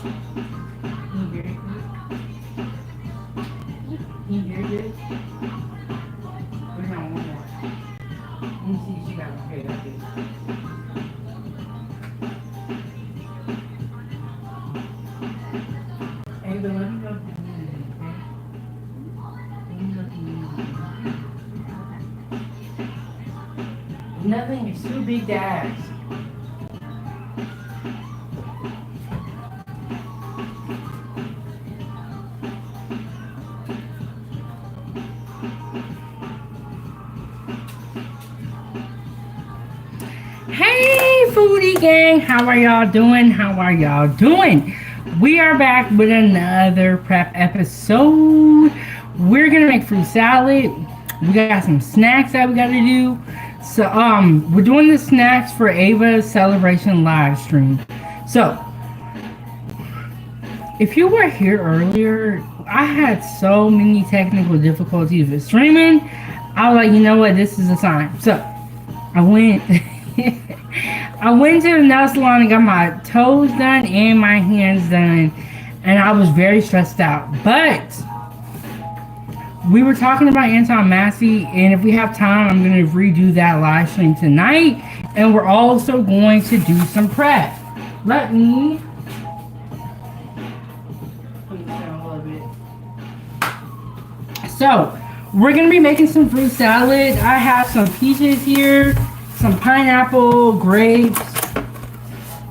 Can you hear it? Can you hear this? We're gonna one more. Let me see if she got okay like this. Hey, but let me know if you need anything, okay? Let me know if you need anything. Nothing is too big to ask. Hey, foodie gang, how are y'all doing? How are y'all doing? We are back with another prep episode. We're gonna make fruit salad. We got some snacks that we gotta do. So, we're doing the snacks for Ava's celebration live stream. So, if you were here earlier, I had so many technical difficulties with streaming. I was like, you know what, this is a sign. So, I went. I went to the nail salon and got my toes done and my hands done, and I was very stressed out. But we were talking about anti-Massey, and if we have time, I'm going to redo that live stream tonight, and we're also going to do some prep. Let me put this down a little bit. So, we're going to be making some fruit salad. I have some peaches here, some pineapple, grapes.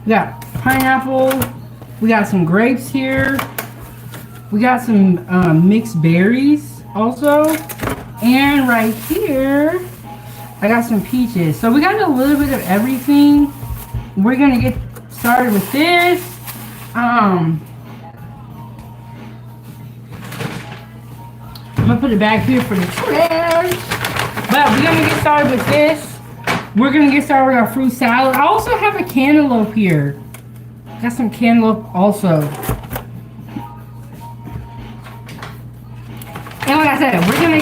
We got pineapple. We got some grapes here. We got some mixed berries also. And right here, I got some peaches. So we got a little bit of everything. We're gonna get started with this. I'm gonna put it back here for the trash. But we're gonna get started with this. We're gonna get started with our fruit salad. I also have a cantaloupe here. Got some cantaloupe also. And like I said, we're gonna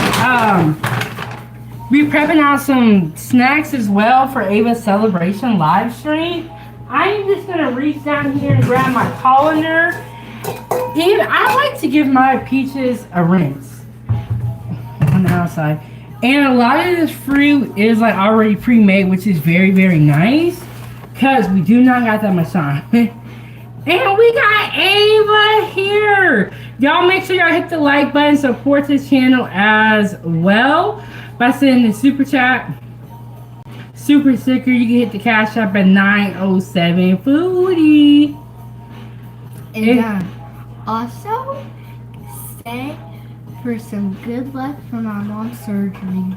be prepping out some snacks as well for Ava's celebration live stream. I'm just gonna reach down here and grab my colander. I like to give my peaches a rinse on the outside. And a lot of this fruit is like already pre-made, which is very, very nice. Because we do not got that much time. And we got Ava here. Y'all make sure y'all hit the like button. Support this channel as well. By sending the super chat. Super sticker. You can hit the cash app at 907 Foodie. And also say for some good luck for my mom's surgery.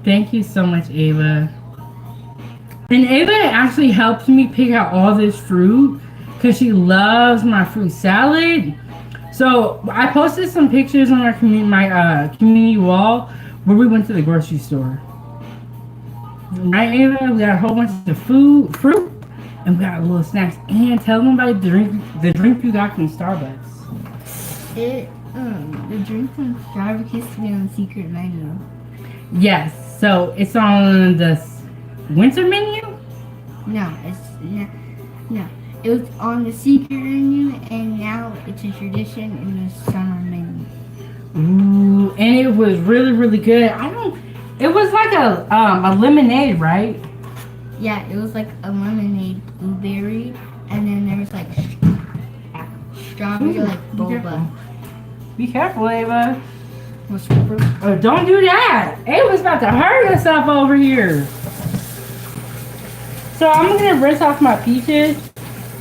Thank you so much, Ava. And Ava actually helped me pick out all this fruit because she loves my fruit salad. So I posted some pictures on our community wall where we went to the grocery store. Right, Ava? We got a whole bunch of fruit, and we got little snacks. And tell them about the drink you got from Starbucks. The drink from Starbucks used to be on the secret menu. Yes, so it's on the winter menu? No. It was on the secret menu, and now it's a tradition in the summer menu. Ooh, and it was really, really good. It was like a lemonade, right? Yeah, it was like a lemonade blueberry, and then there was like strawberry, like boba. Be careful, Ava. Oh, don't do that. Ava's about to hurt herself over here. So I'm going to rinse off my peaches.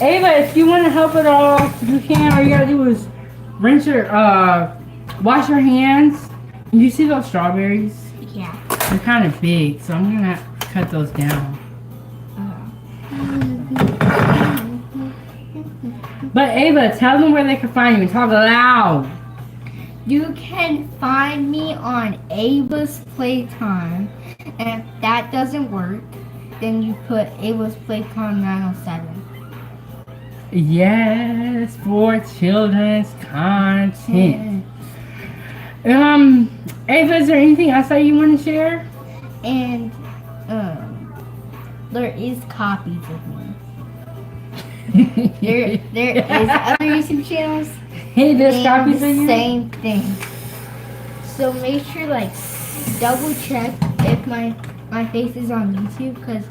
Ava, if you want to help at all, you can. All you got to do is wash your hands. You see those strawberries? Yeah. They're kind of big, so I'm going to cut those down. But Ava, tell them where they can find you and talk loud. You can find me on Ava's Playtime, and if that doesn't work, then you put Ava's Playtime 907. Yes, for children's content. Ava, is there anything else that you want to share? And there is copies of me. There is other YouTube channels. Hey, there's copies of the you? same thing. So make sure like double check if my face is on YouTube, because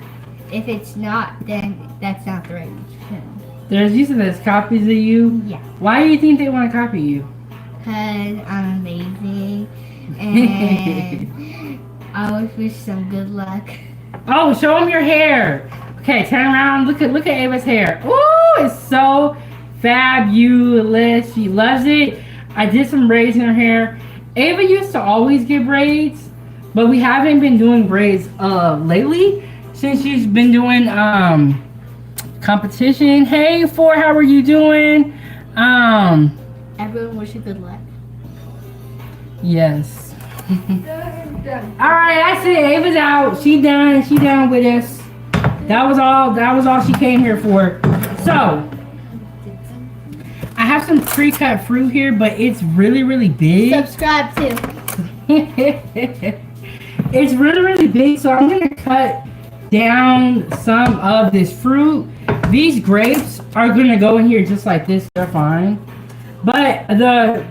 if it's not, then that's not the right YouTube channel. There's copies of you? Yeah. Why do you think they want to copy you? Because I'm amazing and I always wish some good luck. Oh, show them your hair. Okay, turn around. Look at Ava's hair. Ooh, it's so fabulous. She loves it. I did some braids in her hair. Ava used to always get braids, but we haven't been doing braids lately since she's been doing competition. Hey, Four, how are you doing? Everyone wish you good luck. Yes. Alright, that's it. Ava's out. She done with us. That was all she came here for. So I have some pre-cut fruit here, but it's really big. Subscribe too. It's really big, so I'm gonna cut down some of this fruit. These grapes are gonna go in here just like this. They're fine. But the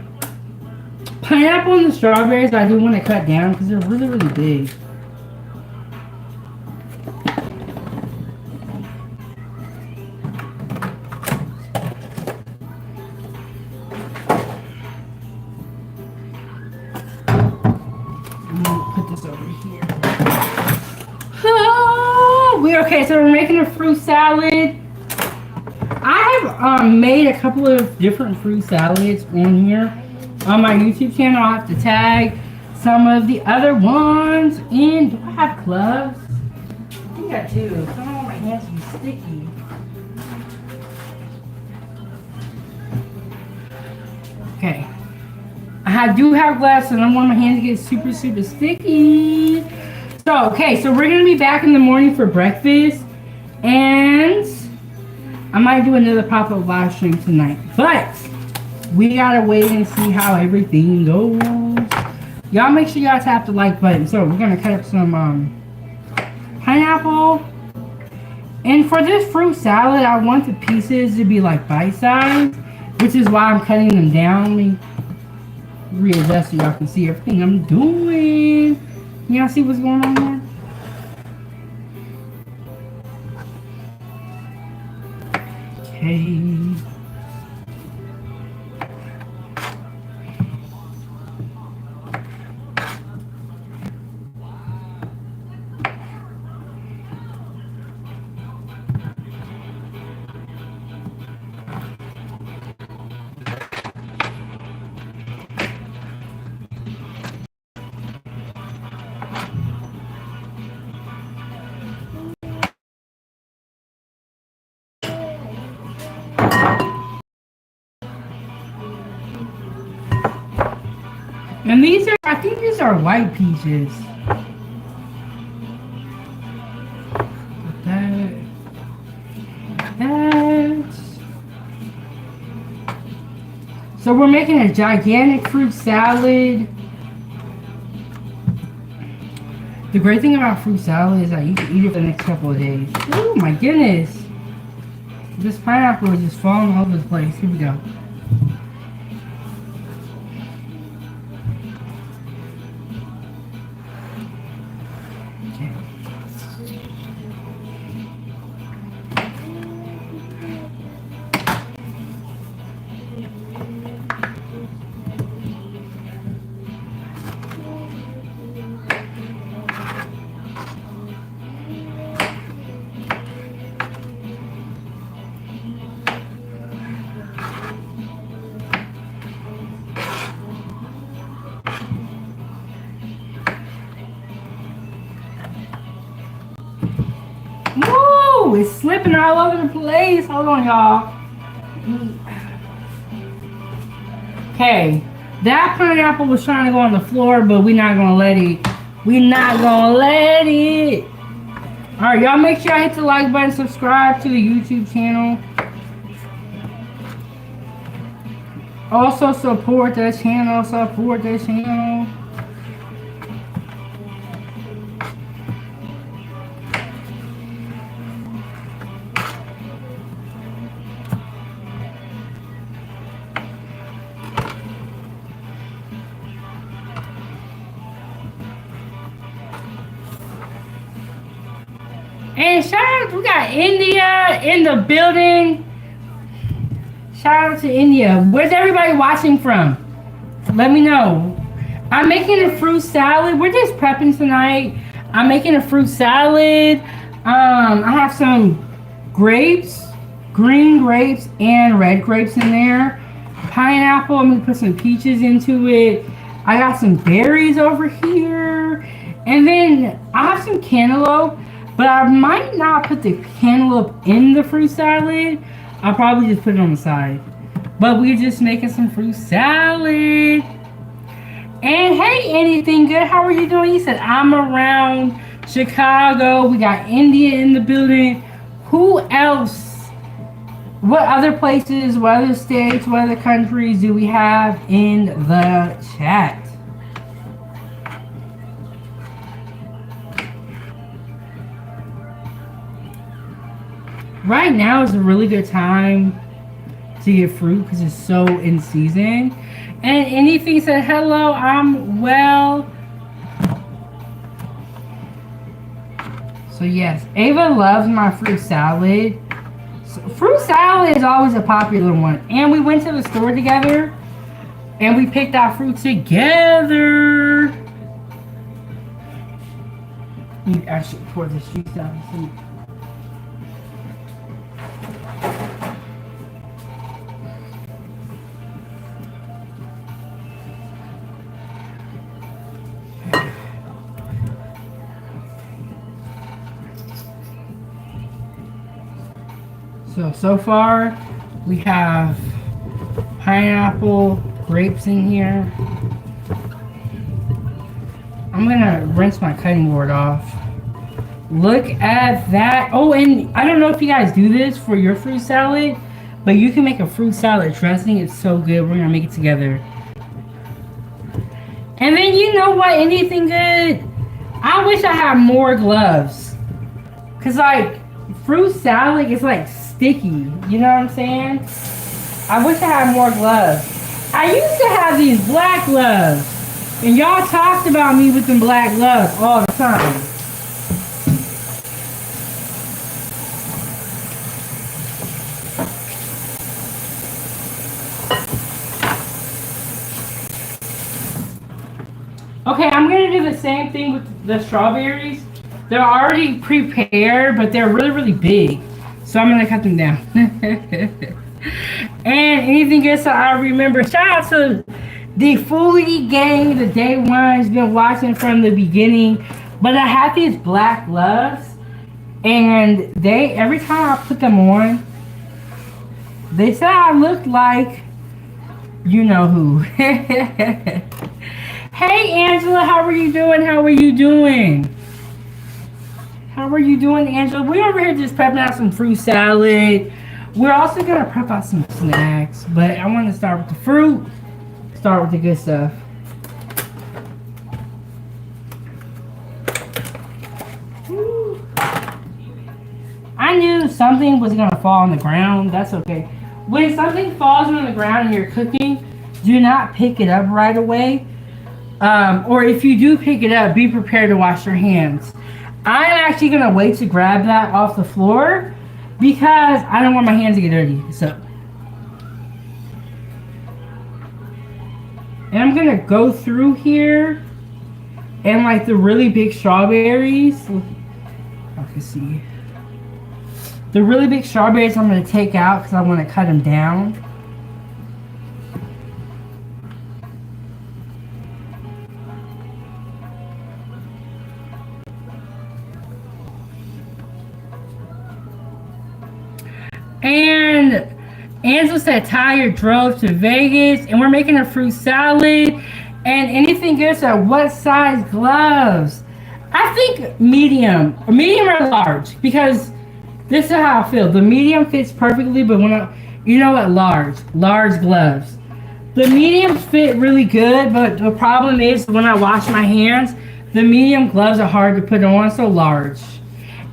pineapple and the strawberries I do want to cut down because they're really big. I'm gonna put this over here. Oh, okay, so we're making a fruit salad. I have made a couple of different fruit salads on here on my YouTube channel. I'll have to tag some of the other ones. And do I have gloves? I think I do. I don't want my hands to be sticky. Okay. I do have gloves, and I don't want my hands to get super sticky. So, okay, so we're going to be back in the morning for breakfast. And I might do another pop-up live stream tonight. But we gotta wait and see how everything goes. Y'all make sure y'all tap the like button. So we're gonna cut up some pineapple. And for this fruit salad, I want the pieces to be like bite-sized, which is why I'm cutting them down. Let me readjust so y'all can see everything I'm doing. Y'all see what's going on there? Okay. And these are, I think these are white peaches. That. So we're making a gigantic fruit salad. The great thing about fruit salad is that you can eat it for the next couple of days. Oh my goodness. This pineapple is just falling all over the place. Here we go. Woo! It's slipping all over the place. Hold on, y'all. Okay. That pineapple was trying to go on the floor, but we're not gonna let it. We're not gonna let it. Alright, y'all make sure I hit the like button, subscribe to the YouTube channel. Also support the channel, And shout out, we got India in the building. Shout out to India. Where's everybody watching from? Let me know. I'm making a fruit salad. We're just prepping tonight. I'm making a fruit salad. I have some grapes, green grapes and red grapes in there. Pineapple. I'm gonna put some peaches into it. I got some berries over here. And then I have some cantaloupe, but I might not put the cantaloupe in the fruit salad. I'll probably just put it on the side. But we're just making some fruit salad. And hey, anything good? How are you doing? He said, I'm around Chicago. We got India in the building. Who else? What other places, what other states, what other countries do we have in the chat? Right now is a really good time to get fruit because it's so in season. And anything said, hello, I'm well. So yes, Ava loves my fruit salad. So, fruit salad is always a popular one. And we went to the store together and we picked our fruit together. You actually pour this juice down the sink. So far, we have pineapple, grapes in here. I'm gonna rinse my cutting board off. Look at that. Oh, and I don't know if you guys do this for your fruit salad, but you can make a fruit salad dressing. It's so good. We're gonna make it together. And then you know what? Anything good? I wish I had more gloves. Cause like fruit salad is like sticky, you know what I'm saying? I wish I had more gloves. I used to have these black gloves, and y'all talked about me with them black gloves all the time. Okay, I'm gonna do the same thing with the strawberries. They're already prepared, but they're really, really big. So I'm gonna cut them down. And anything else that I remember, shout out to the Fully gang, the day one's been watching from the beginning. But I have these black gloves, and they every time I put them on, they say I look like you know who. Hey Angela, how are you doing? How are you doing? How are you doing, Angela? We're over here just prepping out some fruit salad. We're also gonna prep out some snacks, but I want to start with the fruit. Start with the good stuff. Woo. I knew something was gonna fall on the ground. That's okay. When something falls on the ground and you're cooking, do not pick it up right away. Or if you do pick it up, be prepared to wash your hands. I'm actually going to wait to grab that off the floor because I don't want my hands to get dirty. So, and I'm going to go through here and like the really big strawberries. I can see. The really big strawberries I'm going to take out because I want to cut them down. And Angela said Tyre drove to Vegas and we're making a fruit salad. And anything good, so what size gloves? I think medium or large, because this is how I feel. The medium fits perfectly, but you know what, large gloves. The mediums fit really good, but the problem is when I wash my hands, the medium gloves are hard to put on, so large.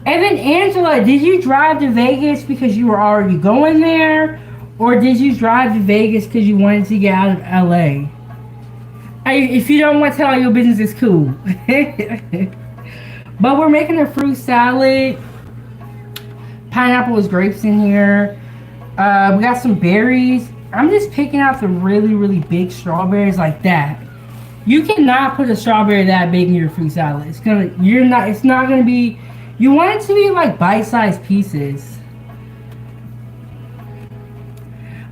And then Angela, did you drive to Vegas because you were already going there? Or did you drive to Vegas because you wanted to get out of LA? If you don't want to tell your business, it's cool. But we're making a fruit salad. pineapples, grapes in here. We got some berries. I'm just picking out the really, really big strawberries like that. You cannot put a strawberry that big in your fruit salad. It's not gonna be, you want it to be like bite-sized pieces.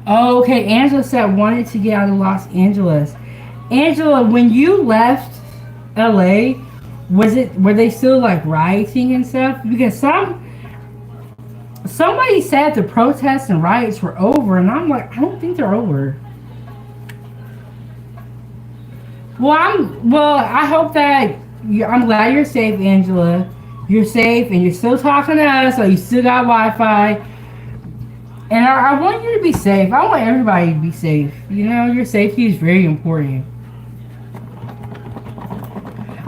Oh, okay, Angela said wanted to get out of Los Angeles. Angela, when you left LA, were they still like rioting and stuff? Because somebody said the protests and riots were over, and I'm like, I don't think they're over. Well, I hope that I'm glad you're safe, Angela. You're safe, and you're still talking to us, so you still got Wi-Fi. And I want you to be safe. I want everybody to be safe. You know, your safety is very important.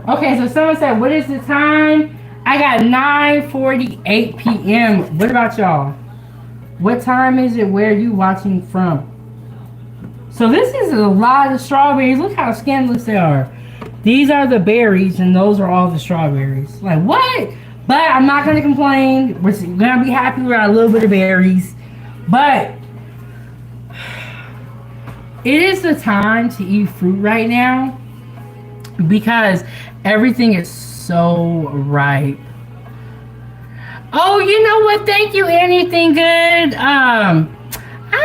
Okay, so someone said, what is the time? I got 9:48 p.m. What about y'all? What time is it? Where are you watching from? So this is a lot of strawberries. Look how scandalous they are. These are the berries, and those are all the strawberries. Like, what? But I'm not going to complain. We're going to be happy with a little bit of berries. But it is the time to eat fruit right now because everything is so ripe. Oh, you know what? Thank you. Anything good? I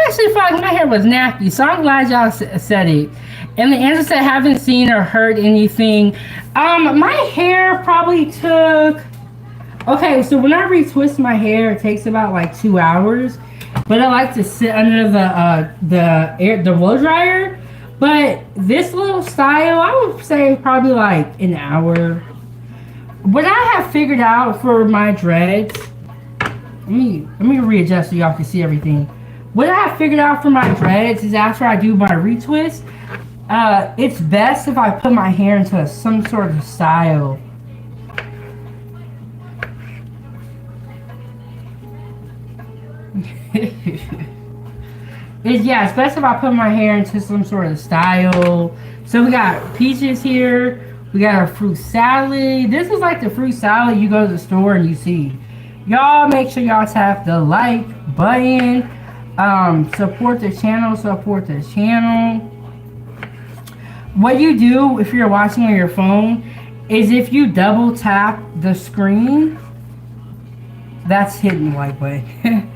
actually felt like my hair was nappy, so I'm glad y'all said it. And the answer said, haven't seen or heard anything. My hair probably took. Okay, so when I retwist my hair, it takes about like 2 hours. But I like to sit under the blow dryer. But this little style, I would say probably like an hour. What I have figured out for my dreads, let me readjust so y'all can see everything. What I have figured out for my dreads is after I do my retwist, it's best if I put my hair into some sort of style. It's best if I put my hair into some sort of style. So we got peaches here. We got our fruit salad. This is like the fruit salad you go to the store and you see. Y'all make sure y'all tap the like button. Support the channel. What you do if you're watching on your phone is if you double tap the screen, that's hitting the like button.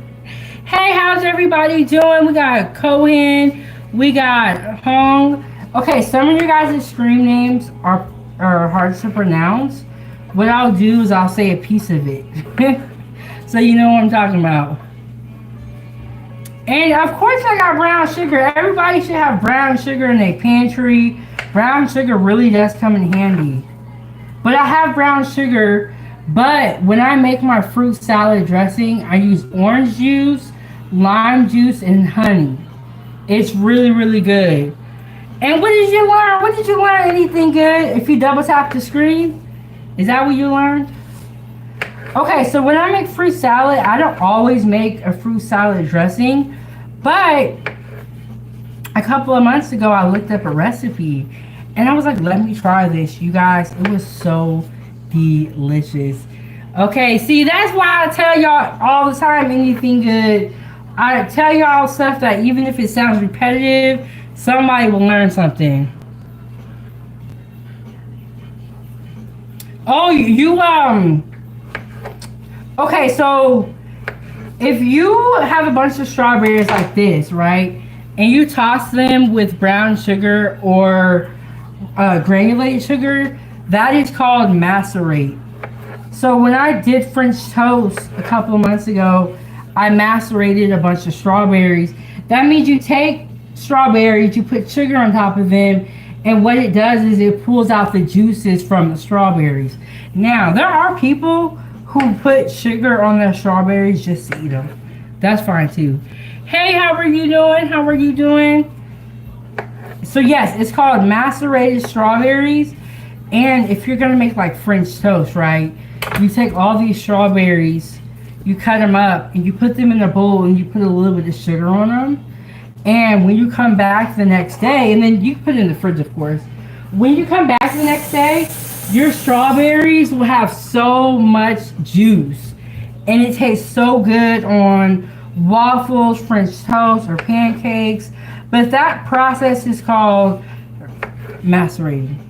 Hey, how's everybody doing? We got Cohen, we got Hong. Okay, some of your guys' screen names are hard to pronounce. What I'll do is I'll say a piece of it. So you know what I'm talking about. And of course I got brown sugar. Everybody should have brown sugar in their pantry. Brown sugar really does come in handy. But I have brown sugar, but when I make my fruit salad dressing, I use orange juice, lime juice, and honey. It's really, really good. And what did you learn? What did you learn? Anything good? If you double tap the screen? Is that what you learned? Okay, so when I make fruit salad, I don't always make a fruit salad dressing. But a couple of months ago, I looked up a recipe. And I was like, let me try this. You guys, it was so delicious. Okay, see, that's why I tell y'all all the time, anything good. I tell y'all stuff that even if it sounds repetitive, somebody will learn something. Oh, okay, so if you have a bunch of strawberries like this, right, and you toss them with brown sugar or granulated sugar, that is called macerate. So when I did French toast a couple of months ago, I macerated a bunch of strawberries. That means you take strawberries, you put sugar on top of them, and what it does is it pulls out the juices from the strawberries. Now, there are people who put sugar on their strawberries just to eat them. That's fine too. Hey, how are you doing? How are you doing? So yes, it's called macerated strawberries. And if you're gonna make like French toast, right? You take all these strawberries, you cut them up, and you put them in a bowl, and you put a little bit of sugar on them. And when you come back the next day, and then you put it in the fridge, of course. When you come back the next day, your strawberries will have so much juice. and it tastes so good on waffles, French toast, or pancakes. But that process is called macerating.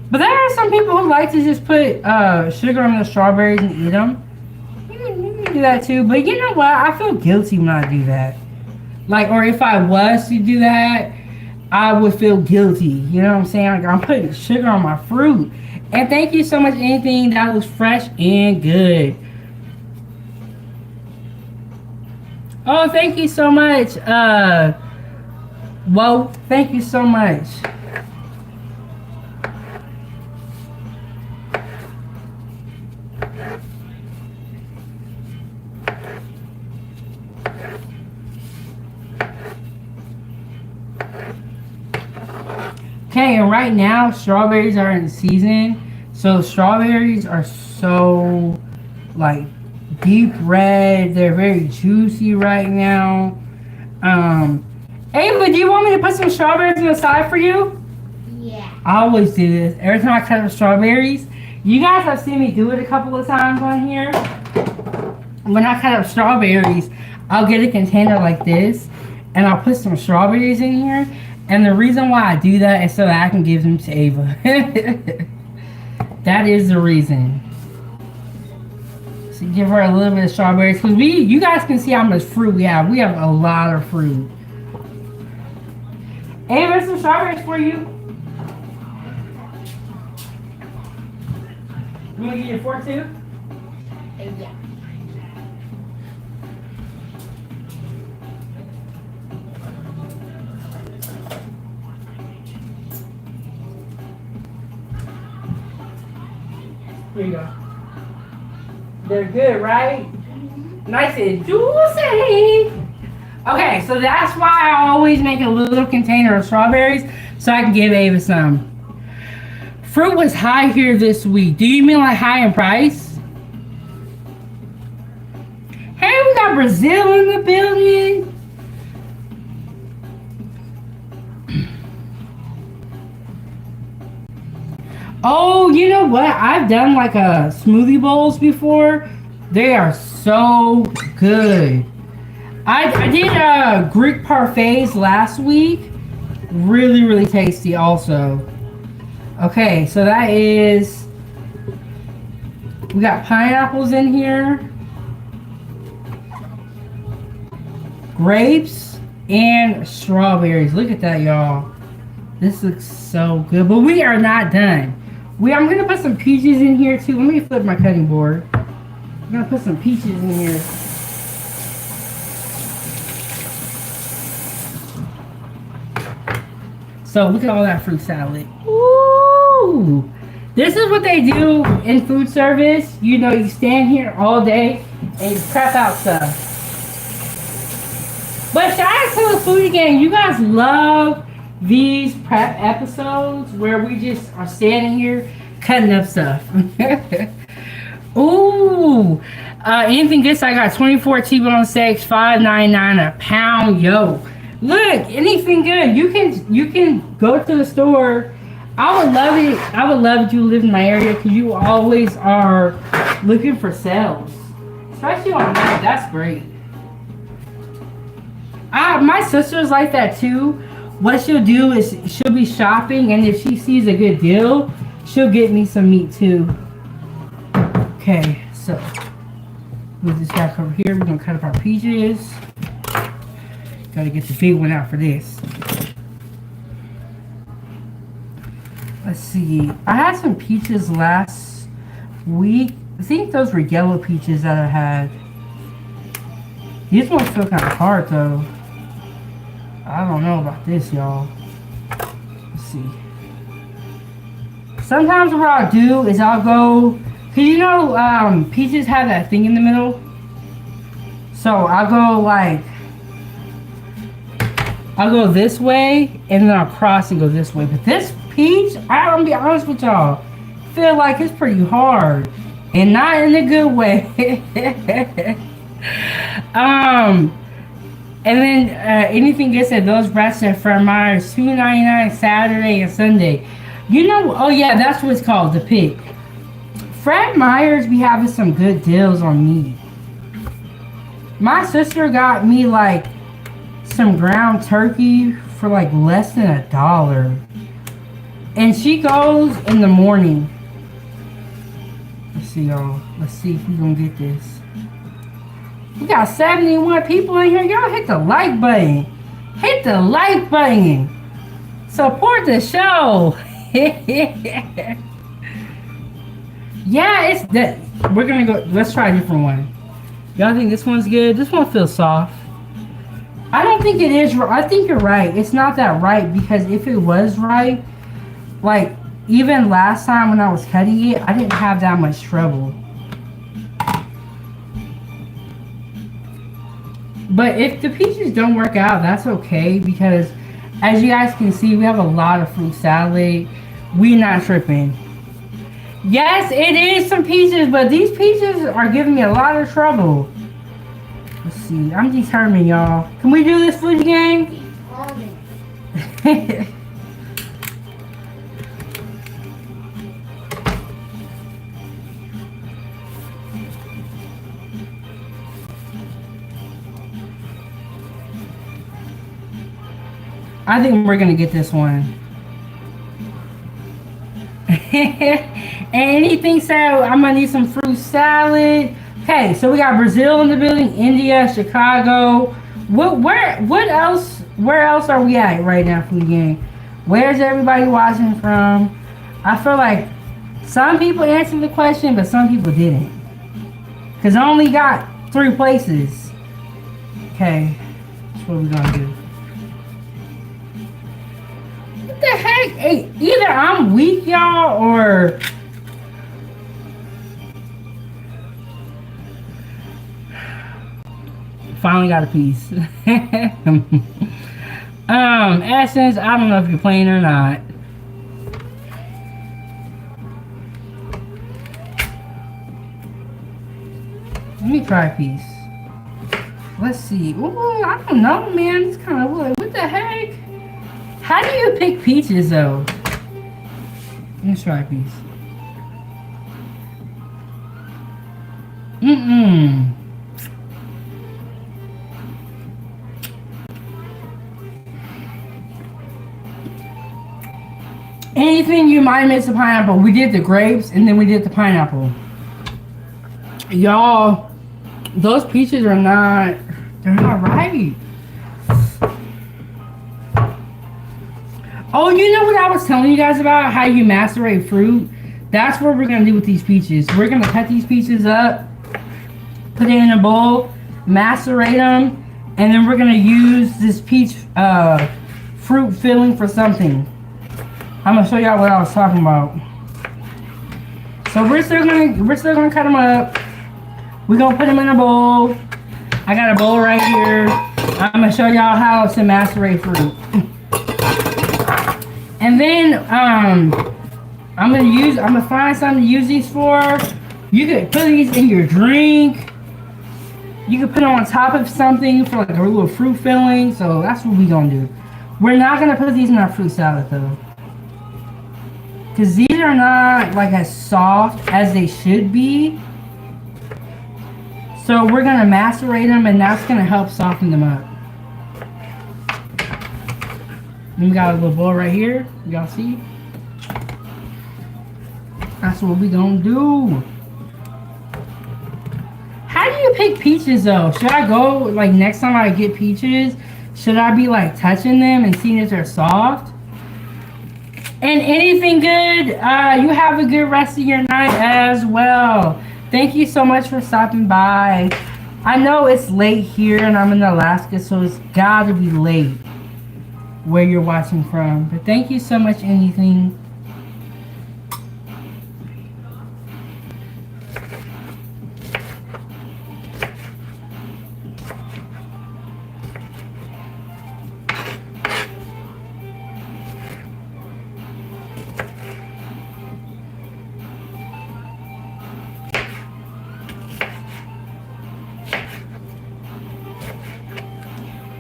But there are some people who like to just put sugar on the strawberries and eat them. You can do that too. But you know what? I feel guilty when I do that. Like, or if I was to do that, I would feel guilty. You know what I'm saying? Like, I'm putting sugar on my fruit. And thank you so much, anything that was fresh and good. Oh, thank you so much. Whoa, thank you so much. Okay, and right now strawberries are in season, so strawberries are so like deep red. They're very juicy right now. Ava, do you want me to put some strawberries on the side for you? Yeah. I always do this every time I cut up strawberries. You guys have seen me do it a couple of times on here. When I cut up strawberries, I'll get a container like this, and I'll put some strawberries in here. And the reason why I do that is so that I can give them to Ava. That is the reason. So give her a little bit of strawberries. Because you guys can see how much fruit we have. We have a lot of fruit. Ava, some strawberries for you. You want to get your fork too? Yeah. Here you go. They're good, right? Nice and juicy. Okay, so that's why I always make a little container of strawberries so I can give Ava some. Fruit was high here this week. Do you mean like high in price? Hey, we got Brazil in the building. Oh, you know what? I've done like a smoothie bowls before. They are so good. I did Greek parfaits last week. Really, really tasty also. Okay, so that is... We got pineapples in here. Grapes and strawberries. Look at that, y'all. This looks so good. But we are not done. I'm going to put some peaches in here too. Let me flip my cutting board. I'm going to put some peaches in here. So look at all that fruit salad. Ooh! This is what they do in food service. You know, you stand here all day and you prep out stuff. But shout out to the food again. You guys love these prep episodes where we just are standing here cutting up stuff. Ooh, anything good? So I got 24 T-bone steaks, $5.99 a pound. Yo, look, anything good? You can go to the store. I would love it. I would love if you live in my area because you always are looking for sales, especially on that. That's great. My sister's like that too. What she'll do is she'll be shopping, and if she sees a good deal, she'll get me some meat too. Okay, so move this back over here. We're gonna cut up our peaches. Gotta get the big one out for this. Let's see. I had some peaches last week. I think those were yellow peaches that I had. These ones feel kind of hard though. I don't know about this, y'all. Let's see. Sometimes what I'll do is I'll go, cause you know, peaches have that thing in the middle. So I'll go this way, and then I'll cross and go this way. But this peach, I'm gonna be honest with y'all, feel like it's pretty hard, and not in a good way. And then anything gets at those brats at Fromage, $2.99 Saturday and Sunday. You know, oh yeah, that's what it's called, the pick. Fred Meyer's be having some good deals on meat. My sister got me like some ground turkey for like less than $1. And she goes in the morning. Let's see, y'all. Let's see if we gonna get this. We got 71 people in here. Y'all hit the like button. Hit the like button. Support the show. Yeah, it's that. We're gonna go. Let's try a different one. Y'all think this one's good? This one feels soft. I don't think it is. I think you're right. It's not that right, because if it was right, like even last time when I was cutting it, I didn't have that much trouble. But if the peaches don't work out, that's okay, because as you guys can see, we have a lot of fruit salad. We're not tripping. Yes, it is some peaches, but these peaches are giving me a lot of trouble. Let's see. I'm determined, y'all. Can we do this food game? I think we're gonna get this one. Anything so I'm gonna need some fruit salad. Okay, so we got Brazil in the building, India, Chicago. Where else are we at right now for the game? Where's everybody watching from? I feel like some people answered the question, but some people didn't. Cause I only got 3 places. Okay, that's what we're gonna do. What the heck? Hey, either I'm weak, y'all, or finally got a piece. Essence, I don't know if you're playing or not. Let me try a piece. Let's see. Ooh, I don't know, man. It's kind of what the heck? How do you pick peaches, though? Let me try a piece. Anything you might miss the pineapple. We did the grapes and then we did the pineapple. Y'all, those peaches are not, they're not right. Oh, you know what I was telling you guys about? How you macerate fruit? That's what we're going to do with these peaches. We're going to cut these peaches up, put it in a bowl, macerate them, and then we're going to use this peach fruit filling for something. I'm going to show y'all what I was talking about. So we're still gonna cut them up. We're going to put them in a bowl. I got a bowl right here. I'm going to show y'all how to macerate fruit. And then I'm gonna find something to use these for. You could put these in your drink. You could put them on top of something for like a little fruit filling. So that's what we gonna do. We're not gonna put these in our fruit salad though, because these are not like as soft as they should be. So we're gonna macerate them, and that's gonna help soften them up. And we got a little bowl right here. Y'all see? That's what we gonna do. How do you pick peaches though? Should I go, like next time I get peaches, should I be like touching them and seeing if they're soft? And anything good? You have a good rest of your night as well. Thank you so much for stopping by. I know it's late here and I'm in Alaska, so it's gotta be late where you're watching from, but thank you so much. Anything.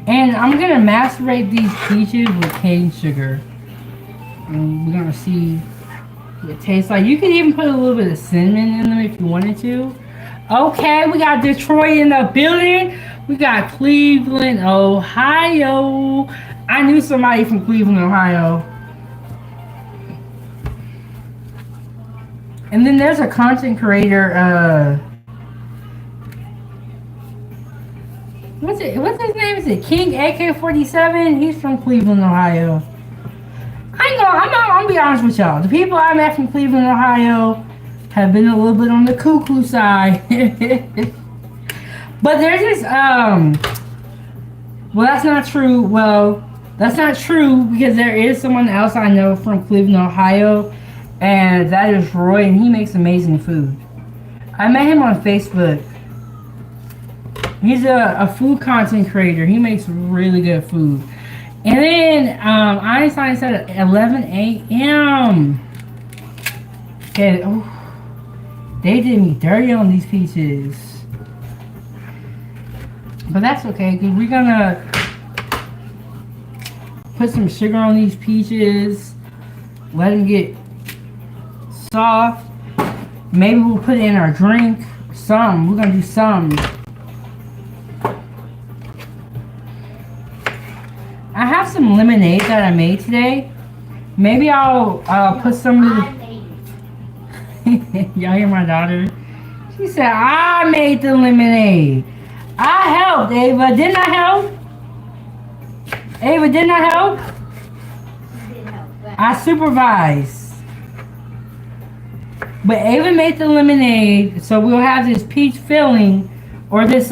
And I'm gonna macerate these peaches with cane sugar. And we're gonna see It tastes like. You can even put a little bit of cinnamon in them if you wanted to. Okay, we got Detroit in the building. We got Cleveland, Ohio. I knew somebody from Cleveland, Ohio. And then there's a content creator, what's his name? Is it King AK-47? He's from Cleveland, Ohio. I'm gonna be honest with y'all. The people I met from Cleveland, Ohio have been a little bit on the cuckoo side. But there's this, well, that's not true. Well, that's not true because there is someone else I know from Cleveland, Ohio, and that is Roy, and he makes amazing food. I met him on Facebook. He's a food content creator. He makes really good food. And then Einstein said at 11 a.m. Okay, oh, they did me dirty on these peaches. But that's okay, because we're gonna put some sugar on these peaches. Let them get soft. Maybe we'll put it in our drink. Some. We're gonna do some. I have some lemonade that I made today. Maybe I'll put some of the... Y'all hear my daughter? She said, I made the lemonade. I helped, Ava. Didn't I help? Ava, didn't I help? I supervised. But Ava made the lemonade, so we'll have this peach filling, or this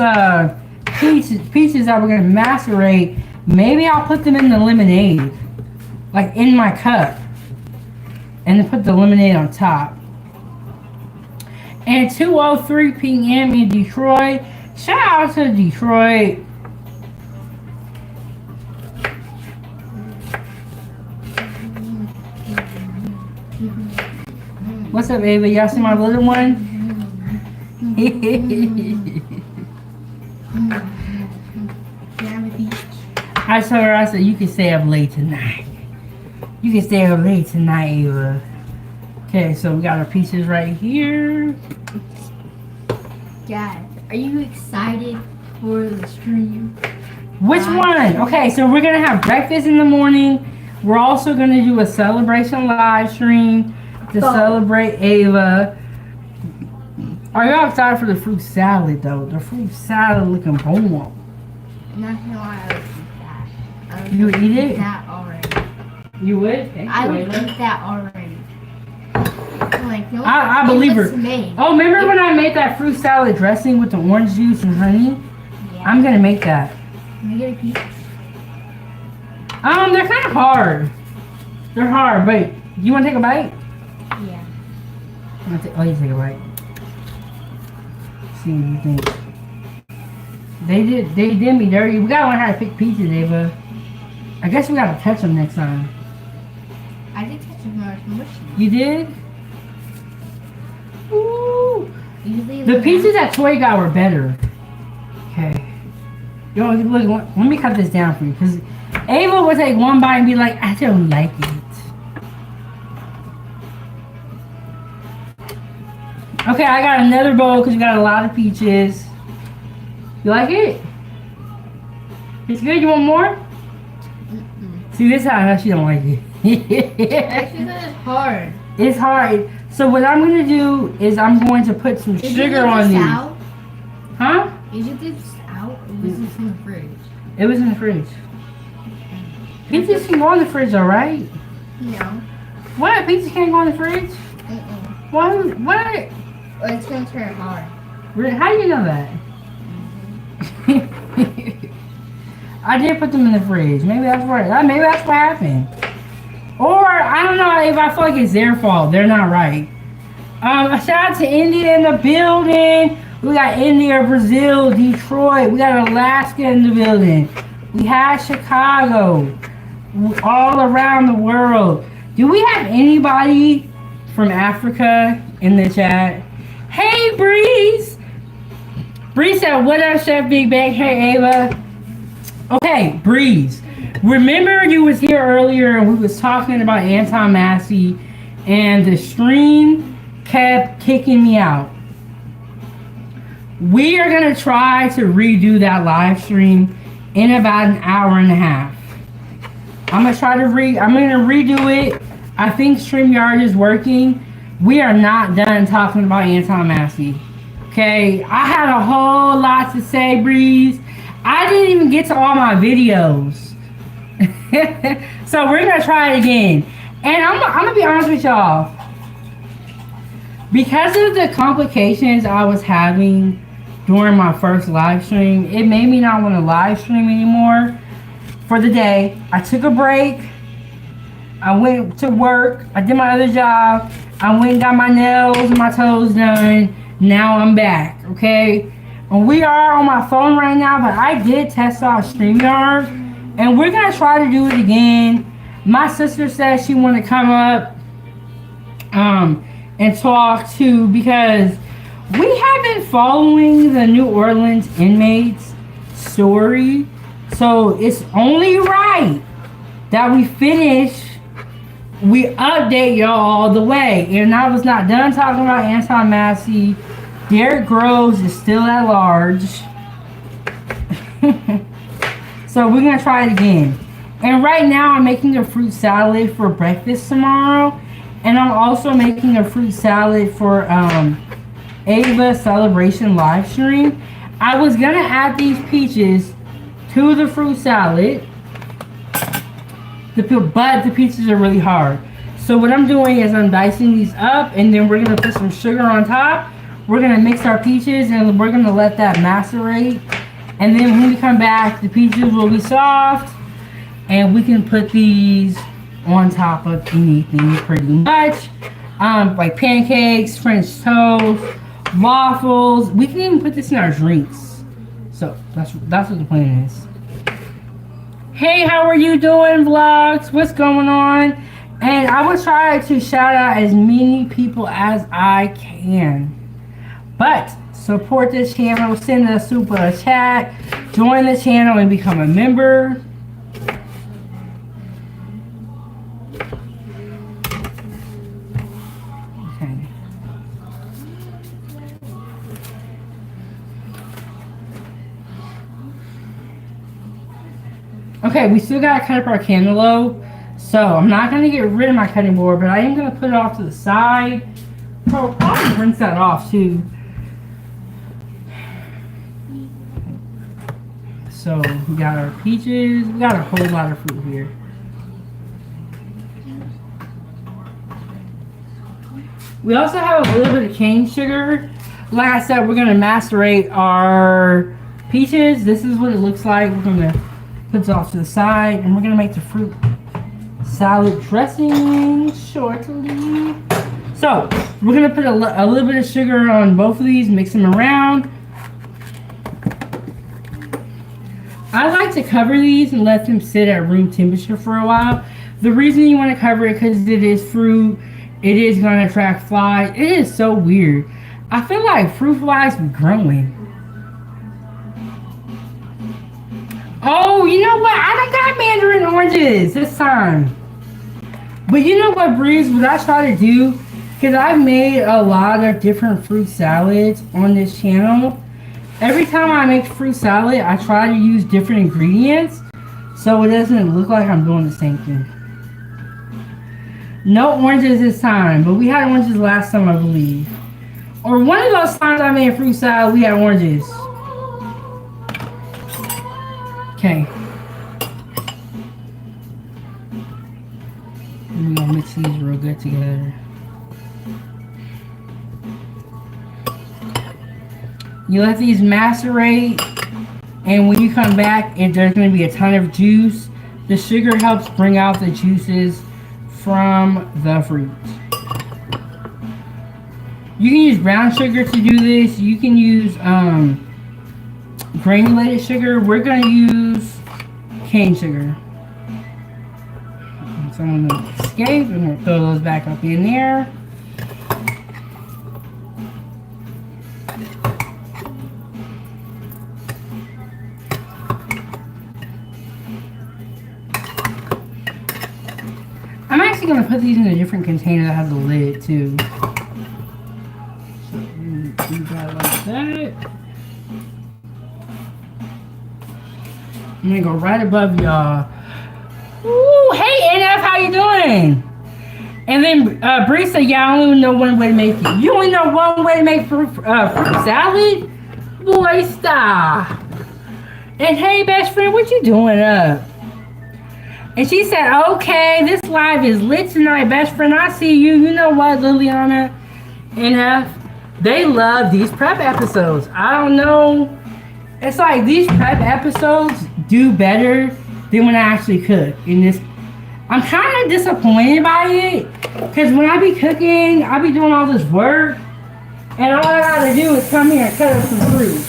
peaches that we're going to macerate. Maybe I'll put them in the lemonade, like in my cup, and then put the lemonade on top. And 2:03 p.m. in Detroit. Shout out to Detroit. What's up, Ava? Y'all see my little one? I told her, I said, you can stay up late tonight. You can stay up late tonight, Ava. Okay, so we got our pieces right here. Guys, are you excited for the stream? Which one? Okay, so we're going to have breakfast in the morning. We're also going to do a celebration live stream to celebrate Ava. Are y'all excited for the fruit salad, though? The fruit salad looking bomb. Not gonna lie, I would eat that. You would eat it? That already. You would? I would eat that already. Like, no, I believe her. Made. Oh, remember when I made that fruit salad dressing with the orange juice and honey? Yeah. I'm gonna make that. Can I get a piece? They're kind of hard. They're hard, but you want to take a bite? Yeah. Oh, you take a bite. See what you think. They did me dirty. We gotta learn how to pick peaches, Ava. I guess we gotta touch them next time. I did touch them when I was mushing. You did? Ooh. Usually The peaches that Toy got were better. Okay. Yo, look, let me cut this down for you, because Ava would take one bite and be like, I don't like it. Okay, I got another bowl because we got a lot of peaches. You like it? It's good. You want more? See, this is how she don't like it. Actually, that is hard. It's hard. So what I'm gonna do is I'm going to put some sugar on these. Out? Huh? Is it this out or was this in the fridge? It was in the fridge. Pizzas can go in the fridge, all right? No. What? Pizzas can't go in the fridge? What? What? Well, it's gonna turn hard. How do you know that? I did put them in the fridge. Maybe that's what happened. Or I don't know if I feel like it's their fault. They're not right. A shout out to India in the building. We got India, Brazil, Detroit. We got Alaska in the building. We had Chicago. All around the world. Do we have anybody from Africa in the chat? Hey, Breeze. Breeze said, what up, Chef Big Bang? Hey, Ava. Okay, Breeze. Remember you was here earlier and we was talking about Anton Massey and the stream kept kicking me out. We are gonna try to redo that live stream in about an hour and a half. I'm gonna redo it. I think StreamYard is working. We are not done talking about Anton Massey. Okay, I had a whole lot to say, Breeze. I didn't even get to all my videos. So we're gonna try it again. And I'm gonna be honest with y'all. Because of the complications I was having during my first live stream, it made me not want to live stream anymore for the day. I took a break. I went to work. I did my other job. I went and got my nails and my toes done. Now I'm back, okay? And we are on my phone right now, but I did test out StreamYard, and we're gonna try to do it again. My sister said she wanted to come up and talk too, because we have been following the New Orleans inmates story, so it's only right that we update y'all all the way. And I was not done talking about Anton Massey. Derrick Groves is still at large. So we're gonna try it again. And right now I'm making a fruit salad for breakfast tomorrow. And I'm also making a fruit salad for Ava Celebration live stream. I was gonna add these peaches to the fruit salad, but the peaches are really hard. So what I'm doing is I'm dicing these up, and then we're gonna put some sugar on top. We're gonna mix our peaches, and we're gonna let that macerate. And then when we come back, the peaches will be soft, and we can put these on top of anything pretty much. Like pancakes, French toast, waffles. We can even put this in our drinks. So that's what the plan is. Hey, how are you doing, vlogs? What's going on? And I will try to shout out as many people as I can. But support this channel, send a super chat, join the channel and become a member. Okay, we still gotta cut up our cantaloupe. So I'm not gonna get rid of my cutting board, but I am gonna put it off to the side. I'll probably rinse that off too. So we got our peaches. We got a whole lot of fruit here. We also have a little bit of cane sugar. Like I said, we're gonna macerate our peaches. This is what it looks like. We're gonna put it off to the side, and we're gonna make the fruit salad dressing shortly. So we're gonna put a little bit of sugar on both of these, mix them around. I like to cover these and let them sit at room temperature for a while. The reason you want to cover it because it is fruit, it is going to attract flies. It is so weird. I feel like fruit flies be growing. Oh, you know what? I done got mandarin oranges this time. But you know what, Breeze? What I try to do, because I've made a lot of different fruit salads on this channel. Every time I make fruit salad, I try to use different ingredients so it doesn't look like I'm doing the same thing. No oranges this time, but we had oranges last time, I believe. Or one of those times I made fruit salad, we had oranges. Okay. I'm gonna mix these real good together. You let these macerate, and when you come back, there's going to be a ton of juice. The sugar helps bring out the juices from the fruit. You can use brown sugar to do this. You can use granulated sugar. We're going to use cane sugar. So I'm going to escape. I'm going to throw those back up in there. actually gonna put these in a different container that has a lid too. Do that like that. I'm gonna go right above y'all. Ooh, hey NF, how you doing? And then Bree said, yeah, I only know one way to make it. You only know one way to make fruit salad? Boy, stop. And hey, best friend, what you doing up? And she said, okay, this live is lit tonight, best friend. I see you. You know what, Liliana? NF, they love these prep episodes. I don't know. It's like these prep episodes do better than when I actually cook. In this, I'm kind of disappointed by it because when I be cooking, I be doing all this work, and all I gotta do is come here and cut up some fruit.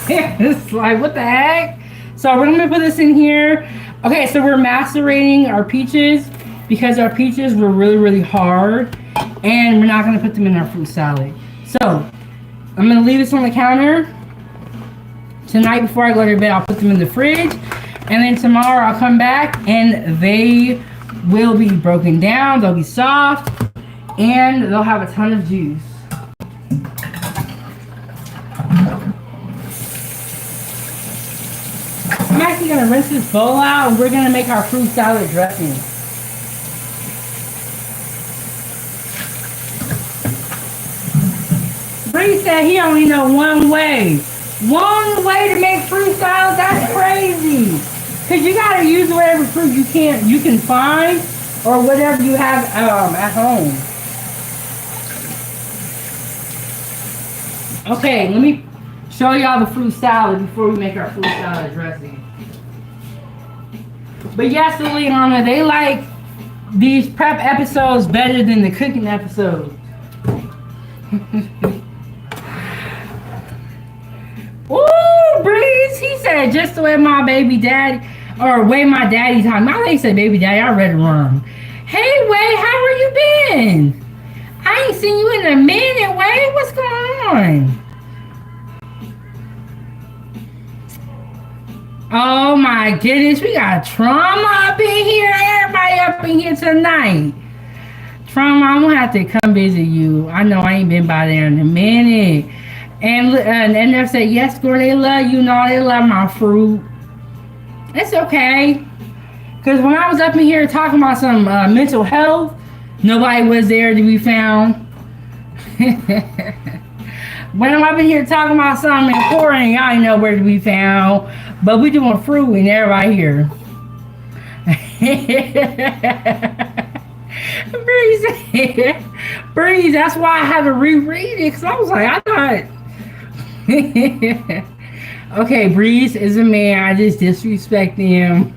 It's like, what the heck? So we're gonna put this in here. Okay, so we're macerating our peaches because our peaches were really, really hard, and we're not gonna put them in our fruit salad. So I'm gonna leave this on the counter. Tonight before I go to bed, I'll put them in the fridge. And then tomorrow I'll come back and they will be broken down. They'll be soft. And they'll have a ton of juice. I'm actually going to rinse this bowl out and we're going to make our fruit salad dressing. Bree said he only knows one way. One way to make fruit salad? That's crazy. Because you got to use whatever fruit you can find or whatever you have at home. Okay, let me show y'all the fruit salad before we make our fruit salad dressing. But yes, Liliana, they like these prep episodes better than the cooking episodes. Ooh, Breeze, he said just the way my baby daddy, or way my daddy talking. My lady said baby daddy, I read it wrong. Hey, Way, how are you been? I ain't seen you in a minute, Way. What's going on? Oh my goodness, we got Trauma up in here. Everybody up in here tonight. Trauma, I'm gonna have to come visit you. I know I ain't been by there in a minute. And NF said, yes, girl, they love you. No, they love my fruit. It's okay. Because when I was up in here talking about some mental health, nobody was there to be found. When I'm up in here talking about something important, y'all ain't know where to be found. But we doing fruit and everybody here. Breeze, that's why I had to reread it. Because I was like, I thought... Okay, Breeze is a man. I just disrespect him.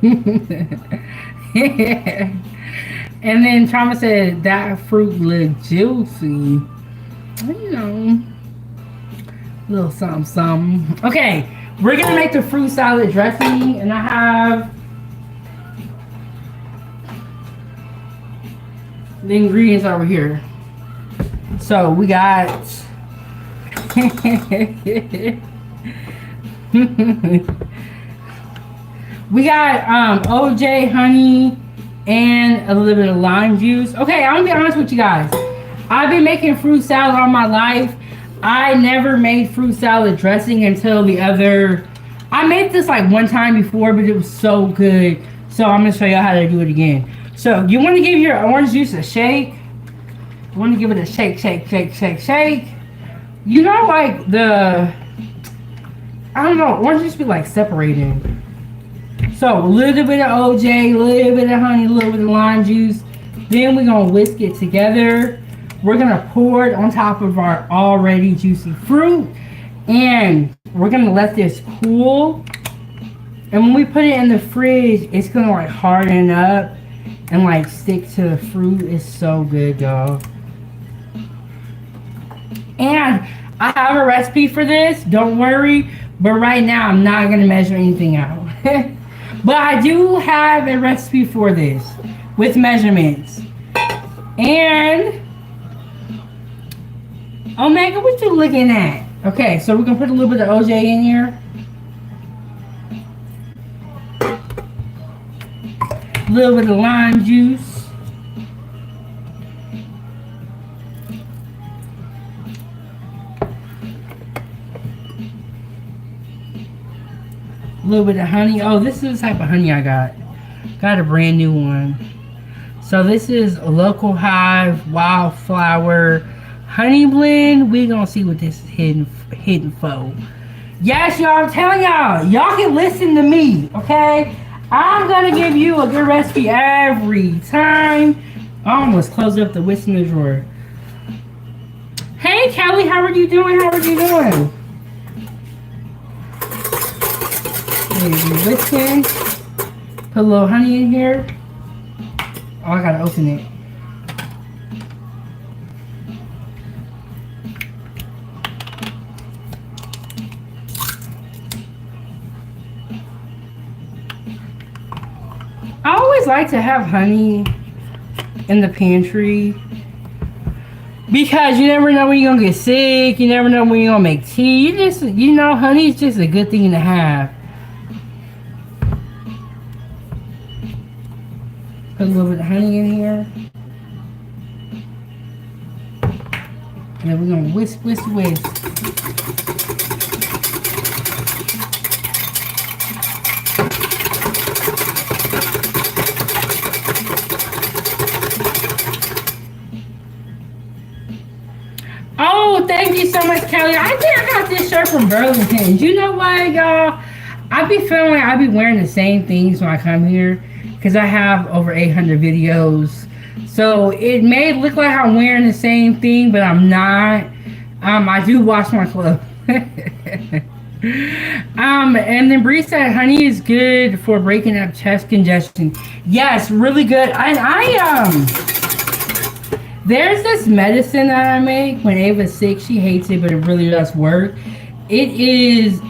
And then Trauma said that fruit looked juicy. You know, a little something, something. Okay, we're gonna make the fruit salad dressing, and I have the ingredients over here. So we got we got OJ, honey, and a little bit of lime juice. Okay, I'm gonna be honest with you guys. I've been making fruit salad all my life. I never made fruit salad dressing until I made this like one time before, but it was so good. So I'm gonna show you how to do it again. So you want to give your orange juice a shake. You want to give it a shake, shake, shake, shake, shake. You know, like I don't know, orange juice be like separating. So a little bit of OJ, a little bit of honey, a little bit of lime juice. Then we're gonna whisk it together. We're gonna pour it on top of our already juicy fruit, and we're gonna let this cool. And when we put it in the fridge, it's gonna like harden up and like stick to the fruit. It's so good, y'all. And I have a recipe for this, don't worry. But right now, I'm not gonna measure anything out. But I do have a recipe for this with measurements. And Omega, what you looking at? Okay, so we're gonna put a little bit of OJ in here. A little bit of lime juice. little bit of honey. Oh, this is the type of honey I got. Got a brand new one. So this is a local hive wildflower honey blend. We gonna see what this is hidden for. Yes, y'all, I'm telling y'all can listen to me, okay? I'm gonna give you a good recipe every time. I almost closed up the whisk in the drawer. Hey Kelly, how are you doing? How are you doing? Whisking. Put a little honey in here. Oh, I gotta open it. I always like to have honey in the pantry because you never know when you're gonna get sick. You never know when you're gonna make tea. You know, honey is just a good thing to have. Put a little bit of honey in here. And then we're gonna whisk, whisk, whisk. Oh, thank you so much, Kelly. I think I got this shirt from Burlington. You know what, y'all? I be feeling like I be wearing the same things when I come here because I have over 800 videos. So it may look like I'm wearing the same thing, but I'm not. I do wash my clothes. And then Bree said honey is good for breaking up chest congestion. Yes, really good. And there's this medicine that I make when Ava's sick. She hates it, but it really does work. It is,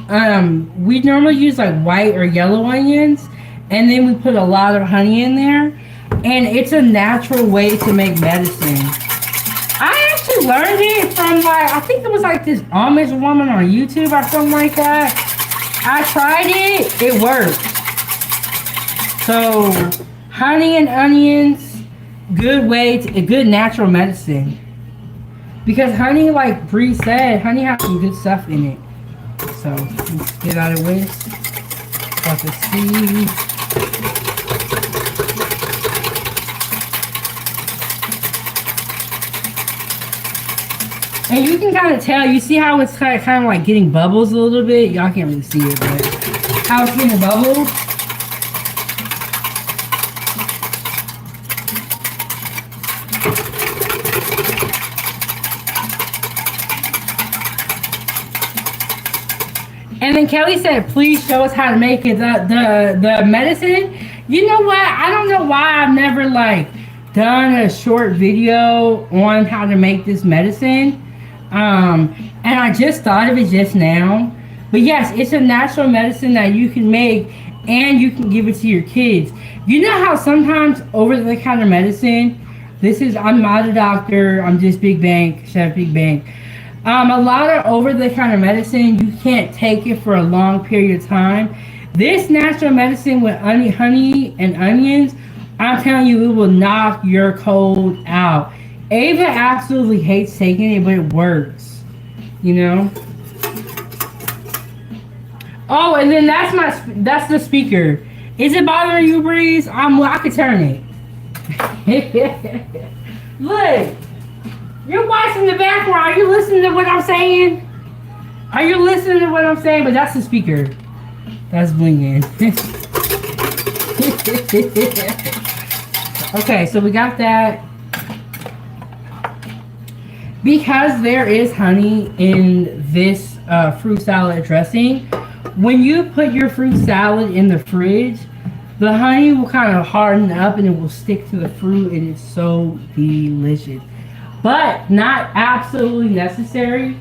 we normally use like white or yellow onions, and then we put a lot of honey in there, and it's a natural way to make medicine. I actually learned it from like, I think it was like this Amish woman on YouTube or something like that. I tried it, it worked. So, honey and onions, good way to a good natural medicine, because honey, like Bree said, honey has some good stuff in it. So let's get out of whisk. Got the seeds. And you can kind of tell, you see how it's kind of like getting bubbles a little bit. Y'all can't really see it, but how it's getting bubbles. And then Kelly said, please show us how to make it. The medicine. You know what? I don't know why I've never like done a short video on how to make this medicine. And I just thought of it just now. But yes, it's a natural medicine that you can make and you can give it to your kids. You know how sometimes over-the-counter medicine, I'm not a doctor, I'm just Big Bank, Chef Big Bank. A lot of over-the-counter medicine, you can't take it for a long period of time. This natural medicine with honey and onions, I'm telling you, it will knock your cold out. Ava absolutely hates taking it, but it works. You know? Oh, and then that's the speaker. Is it bothering you, Breeze? I could turn it. Look. You're watching the background. Are you listening to what I'm saying? Are you listening to what I'm saying? But that's the speaker. That's blinging. Okay, so we got that. Because there is honey in this fruit salad dressing, when you put your fruit salad in the fridge, the honey will kind of harden up and it will stick to the fruit, and it's so delicious. But not absolutely necessary.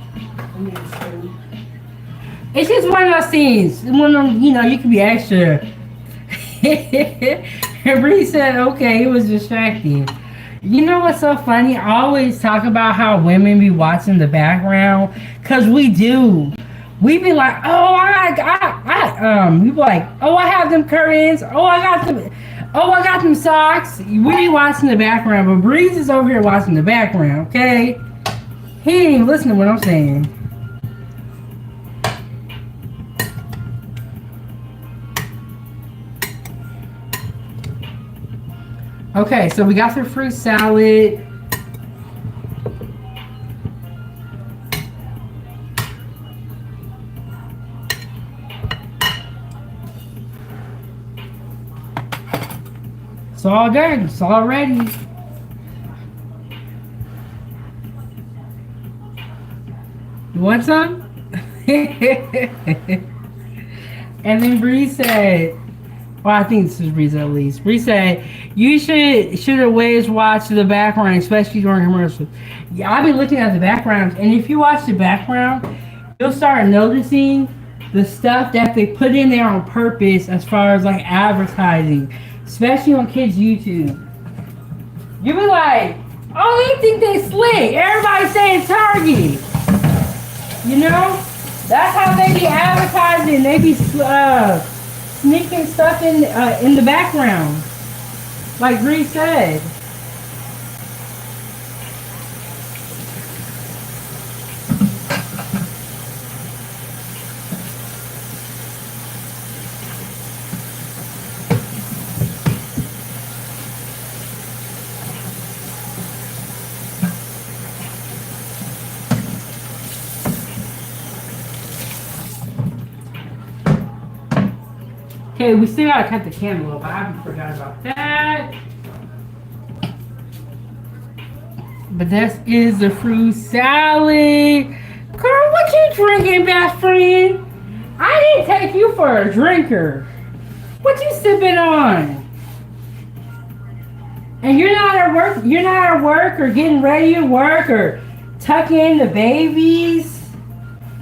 It's just one of those things. One of them, you know, you can be extra. And Bree said, okay, it was distracting. You know what's so funny? I always talk about how women be watching the background, because we do. We be like, oh, we be like, oh, I have them curtains. Oh, I got them socks. We be watching the background, but Breeze is over here watching the background, okay? He ain't even listening to what I'm saying. Okay, so we got the fruit salad. It's all done. It's all ready. You want some? And then Bree said, well, I think this is Bree's at least. Bree said, you should always watch the background, especially during commercials. Yeah, I've been looking at the background, and if you watch the background, you'll start noticing the stuff that they put in there on purpose as far as like advertising, especially on kids' YouTube. You be like, oh, they think they slick. Everybody saying Target. You know? That's how they be advertising. They be sneaking stuff in the background, like Bree said. Okay, we still gotta cut the cantaloupe. I haven't forgot about that. But this is the fruit salad. Girl, what you drinking, best friend? I didn't take you for a drinker. What you sipping on? And you're not at work. You're not at work or getting ready to work or tucking in the babies.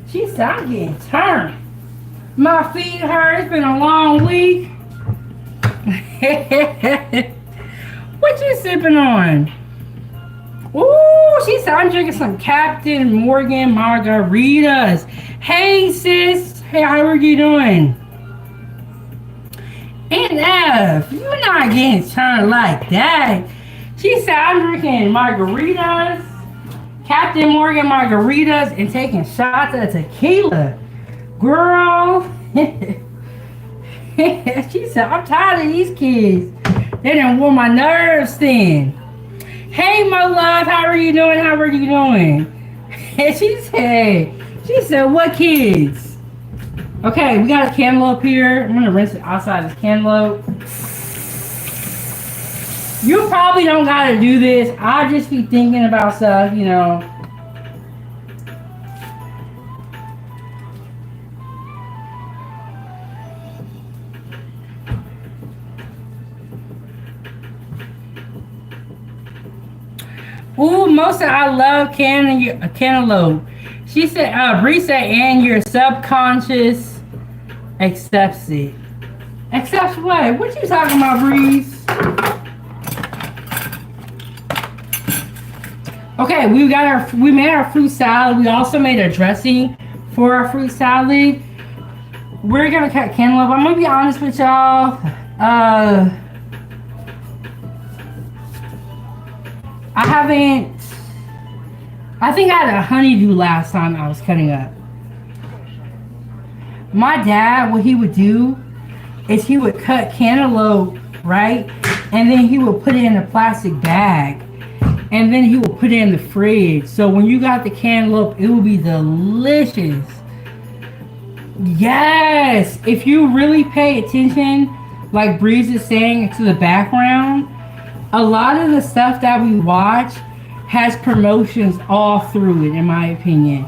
She said, I'm getting turned. My feet hurt. It's been a long week. What you sipping on? Ooh, she said I'm drinking some Captain Morgan margaritas. Hey, sis. Hey, how are you doing? And F, you're not getting turned like that. She said I'm drinking margaritas, Captain Morgan margaritas, and taking shots of tequila. Girl, she said, I'm tired of these kids. They done wore my nerves thin. Hey, my love, how are you doing? How are you doing? And she said, what kids? Okay, we got a cantaloupe here. I'm gonna rinse it outside this cantaloupe. You probably don't gotta do this. I'll just be thinking about stuff, you know. Ooh, Mosa, I love cantaloupe. She said, Bree said, and your subconscious accepts it. Accepts what? What you talking about, Breeze? Okay, we made our fruit salad. We also made a dressing for our fruit salad. We're gonna cut cantaloupe. I'm gonna be honest with y'all. I think I had a honeydew last time I was cutting up. My dad, what he would do is he would cut cantaloupe, right? And then he would put it in a plastic bag. And then he would put it in the fridge. So when you got the cantaloupe, it would be delicious. Yes! If you really pay attention, like Breeze is saying, to the background, a lot of the stuff that we watch has promotions all through it, in my opinion.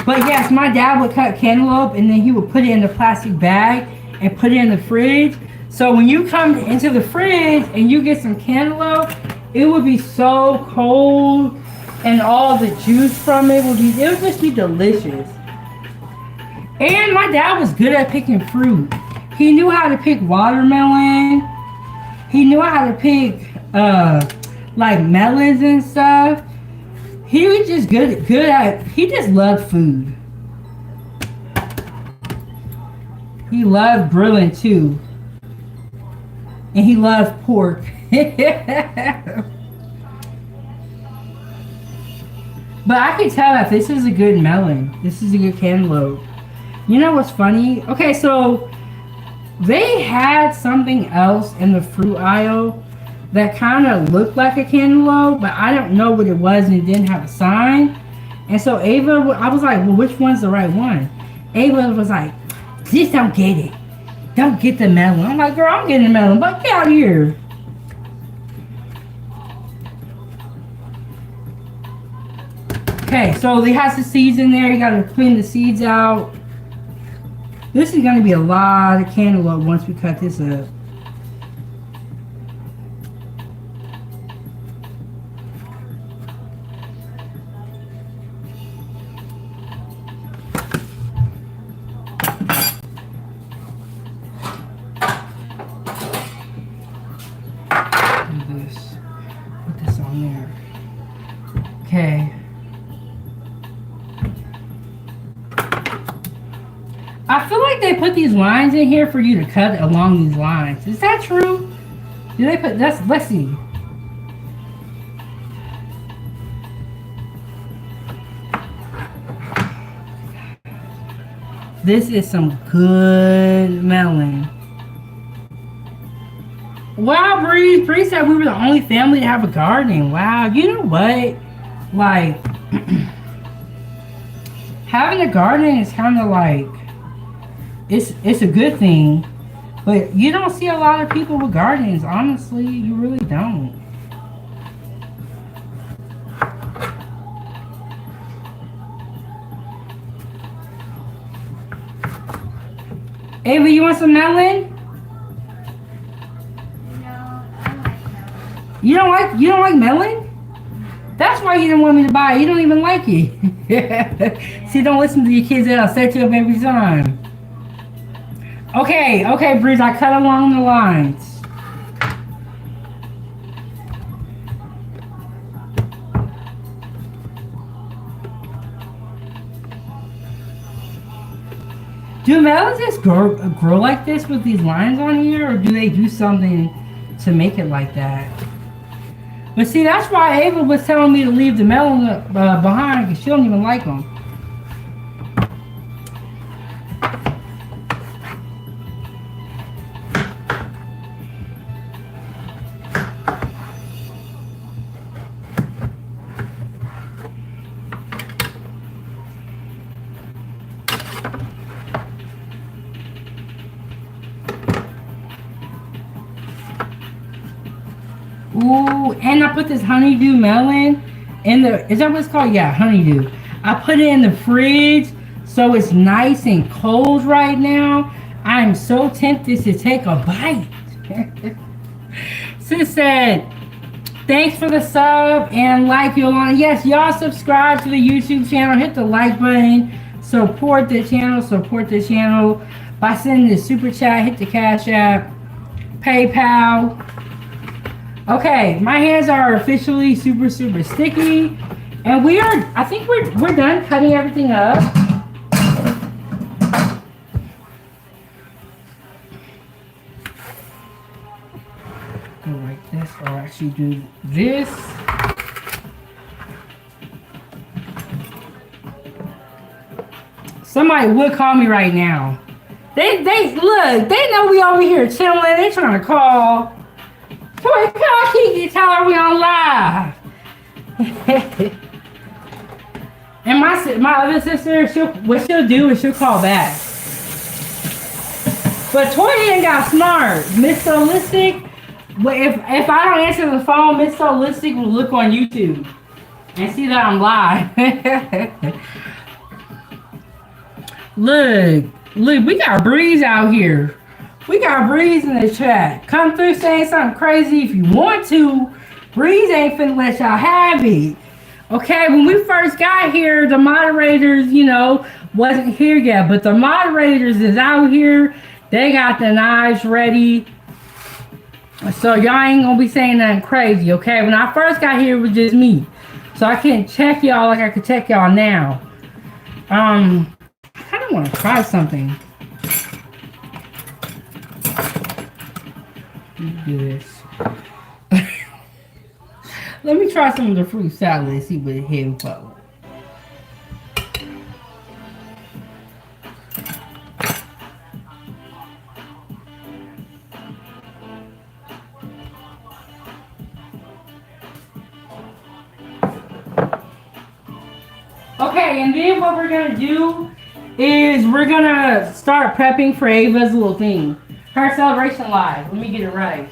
But yes, my dad would cut cantaloupe and then he would put it in a plastic bag and put it in the fridge. So when you come into the fridge and you get some cantaloupe, it would be so cold and all the juice from it would just be delicious. And my dad was good at picking fruit. He knew how to pick watermelon. He knew how to pick like melons and stuff. He was just good at, he just loved food. He loved grilling too. And he loved pork. But I can tell that this is a good melon. This is a good cantaloupe. You know what's funny? Okay, so they had something else in the fruit aisle that kind of looked like a cantaloupe, but I don't know what it was and it didn't have a sign. And so Ava, I was like, well, which one's the right one? Ava was like, just don't get it. Don't get the melon. I'm like, girl, I'm getting the melon, but get out of here. Okay, so it has the seeds in there. You gotta clean the seeds out. This is gonna be a lot of cantaloupe once we cut this up. Do this. Put this on there. Okay. I feel like they put these lines in here for you to cut along these lines. Is that true? Do they put that's let's see. This is some good melon. Wow, Bree. Bree said we were the only family to have a garden. Wow, you know what? Like having a garden is kind of like it's a good thing, but you don't see a lot of people with gardens. Honestly, you really don't. Ava, you want some melon? No, I like melon. You don't like melon? That's why you didn't want me to buy it. You don't even like it. See, don't listen to your kids. They'll set you up every time. Okay, Breeze, I cut along the lines. Do melons just grow like this with these lines on here, or do they do something to make it like that? But see, that's why Ava was telling me to leave the melon behind, because she don't even like them. Ooh, and I put this honeydew melon in the, is that what it's called? Yeah, honeydew. I put it in the fridge so it's nice and cold right now. I'm so tempted to take a bite. Sis said, thanks for the sub and like, Yolanda. Yes, y'all subscribe to the YouTube channel. Hit the like button. Support the channel by sending the super chat. Hit the Cash App, PayPal. Okay, my hands are officially super sticky, and I think we're done cutting everything up. Go like this, or actually do this. Somebody would call me right now. They look, they know we over here chilling. They trying to call. Boy, call Kiki, tell her we on live. And my other sister, what she'll do is she'll call back. But Toya ain't got smart. Miss Solistic, if I don't answer the phone, Miss Solistic will look on YouTube and see that I'm live. Look, we got Breeze out here. We got Breeze in the chat. Come through saying something crazy if you want to. Breeze ain't finna let y'all have it. Okay, when we first got here, the moderators, wasn't here yet. But the moderators is out here. They got the knives ready. So y'all ain't gonna be saying nothing crazy, okay? When I first got here, it was just me. So I can't check y'all like I could check y'all now. I kind of want to try something. Do this. Let me try some of the fruit salad and see what it hit up. Okay, and then what we're gonna do is we're gonna start prepping for Ava's little thing. Her celebration live. Let me get it right.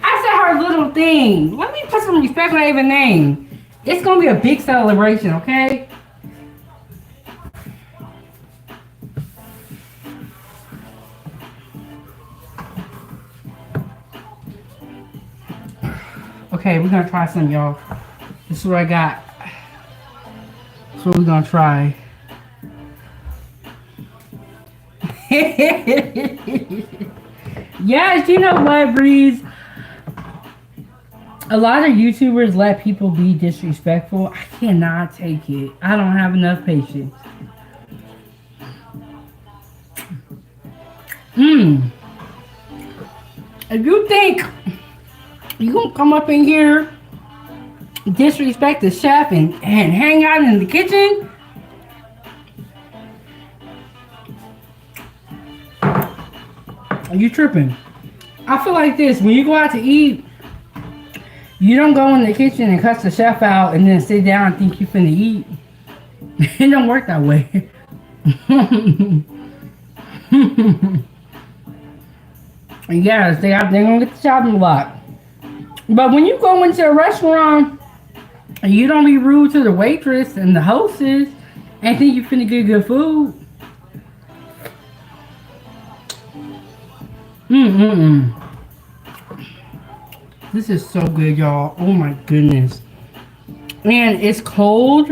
I said her little thing. Let me put some respect on Ava's name. It's gonna be a big celebration, okay? Okay, we're gonna try some, y'all. This is what I got. That's what we're gonna try. Yes, you know what, Breeze? A lot of YouTubers let people be disrespectful. I cannot take it. I don't have enough patience. If you think you gonna come up in here, disrespect the chef and hang out in the kitchen, are you tripping? I feel like this, when you go out to eat, you don't go in the kitchen and cuss the chef out and then sit down and think you finna eat. It don't work that way. Yes, they're gonna get the chopping block. But when you go into a restaurant, you don't be rude to the waitress and the hostess and think you finna get good food. This is so good, y'all. Oh my goodness. And it's cold.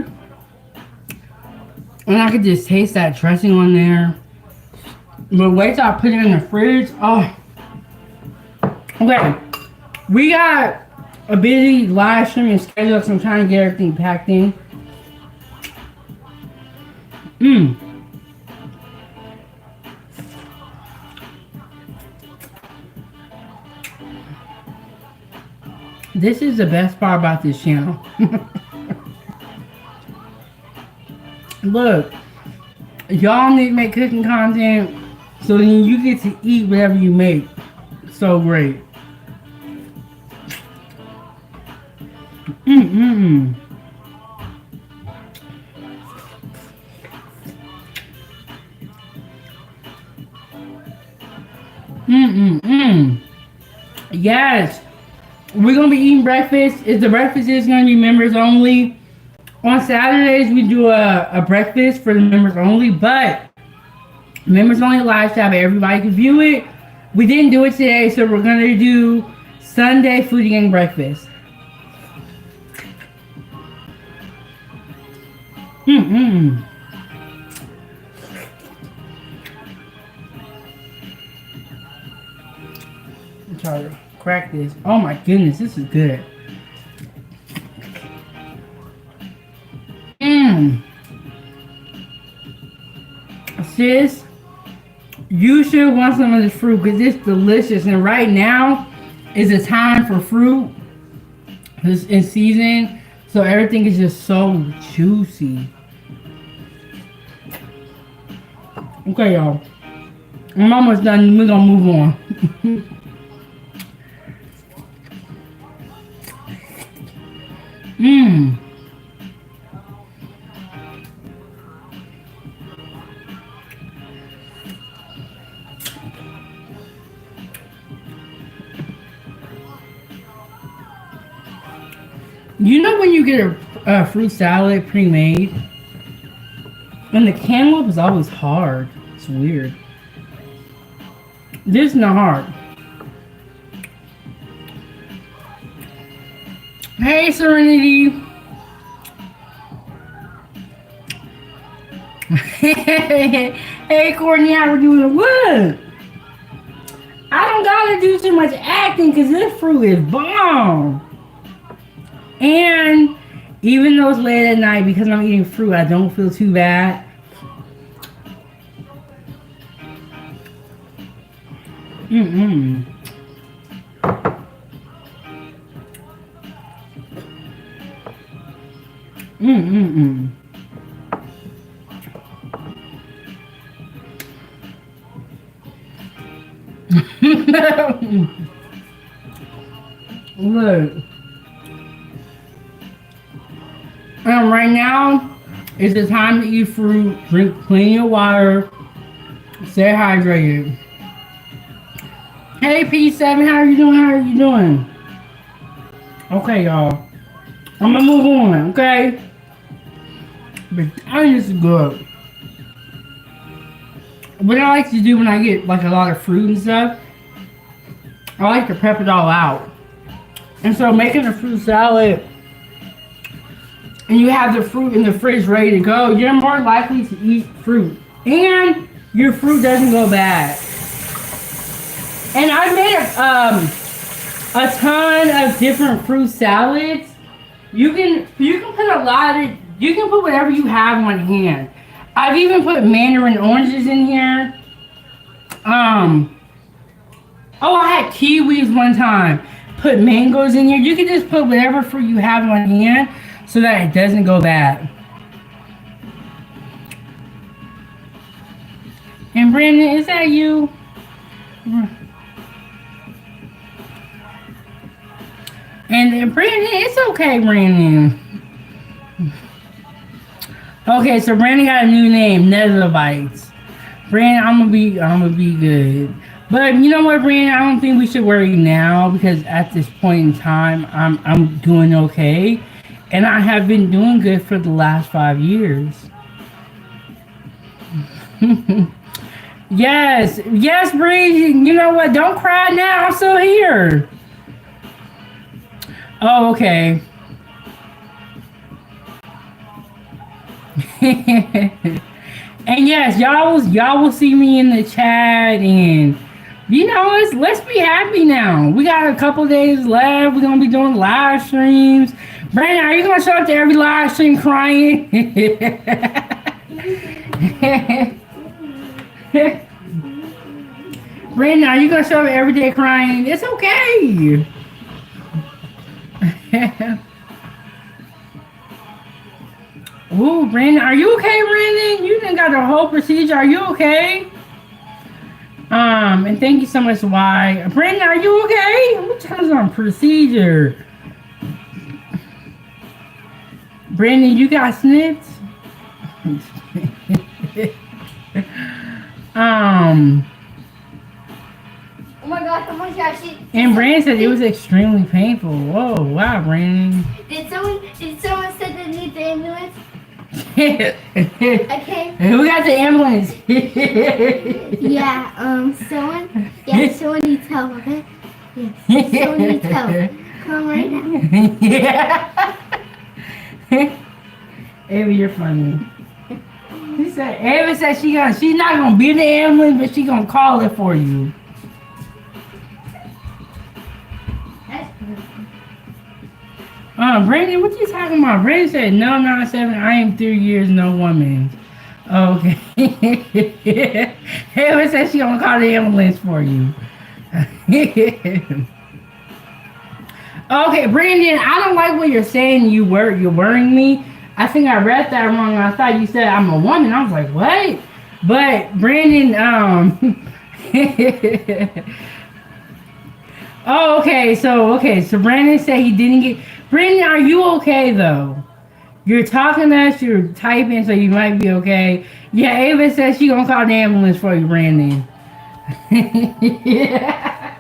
And I could just taste that dressing on there. But wait till I put it in the fridge. Oh. Okay. We got a busy live streaming schedule, so I'm trying to get everything packed in. This is the best part about this channel. Look, y'all need to make cooking content so then you get to eat whatever you make. So great. Yes. We're gonna be eating breakfast. The breakfast is gonna be members only. On Saturdays we do a breakfast for the members only, but members only live chat, everybody can view it. We didn't do it today, so we're gonna do Sunday foodie gang breakfast. I'm trying to crack this. Oh my goodness, this is good. Sis, you should want some of this fruit because it's delicious. And right now is a time for fruit. It's in season, so everything is just so juicy. Okay, y'all. I'm almost done. We're gonna move on. You know when you get a fruit salad pre-made, and the cantaloupe is always hard. It's weird. This is not hard. Hey, Serenity. Hey, Courtney, how we doing? What? I don't gotta do too much acting because this fruit is bomb. And even though it's late at night, because I'm eating fruit, I don't feel too bad. Look. Right now, It's the time to eat fruit, drink plenty of water, stay hydrated. Hey P7, how are you doing? How are you doing? Okay, y'all. I'm gonna move on, okay? But I think this is good. What I like to do when I get like a lot of fruit and stuff, I like to prep it all out. And so making a fruit salad and you have the fruit in the fridge ready to go, you're more likely to eat fruit. And your fruit doesn't go bad. And I made a ton of different fruit salads. You can put a lot of, you can put whatever you have on hand. I've even put mandarin oranges in here. Oh, I had kiwis one time. Put mangoes in here. You can just put whatever fruit you have on hand so that it doesn't go bad. And Brandon, is that you? And Brandon, it's okay, Brandon. Okay, so Brandon got a new name, Netherbites. Brandon, I'm gonna be good. But you know what, Brandon? I don't think we should worry now because at this point in time, I'm doing okay, and I have been doing good for the last 5 years. Yes, Brandon. You know what? Don't cry now. I'm still here. Oh, okay. And yes, y'all will see me in the chat, and you know, let's be happy now. We got a couple days left. We're gonna be doing live streams. Brandon, are you gonna show up to every live stream crying? Brandon, are you gonna show up every day crying? It's okay. Ooh, Brandon, are you okay, Brandon? You done got the whole procedure. Are you okay? And thank you so much, Y. Brandon, are you okay? What time's on procedure? Brandon, you got snips? Oh my gosh, someone actually. And Brandon said it was extremely painful. Whoa, wow, Brandon. Did someone say they need the ambulance? Okay. Okay. Who got the ambulance? Yeah, someone needs help, okay? Yes, someone needs help. Come right now. Yeah. Ava, you're funny. Ava said she's not gonna be in the ambulance, but she gonna call it for you. Brandon, what you talking about? Brandon said, no, 97, I am 3 years, no woman. Okay. Ava said she gonna call the ambulance for you. Okay, Brandon, I don't like what you're saying. You're worrying me. I think I read that wrong. I thought you said I'm a woman. I was like, what? But Brandon, oh, okay. So Brandon said he didn't get. Brandon, are you okay though? You're talking to us. You're typing, so you might be okay. Yeah, Ava says she gonna call the ambulance for you, Brandon. Yeah.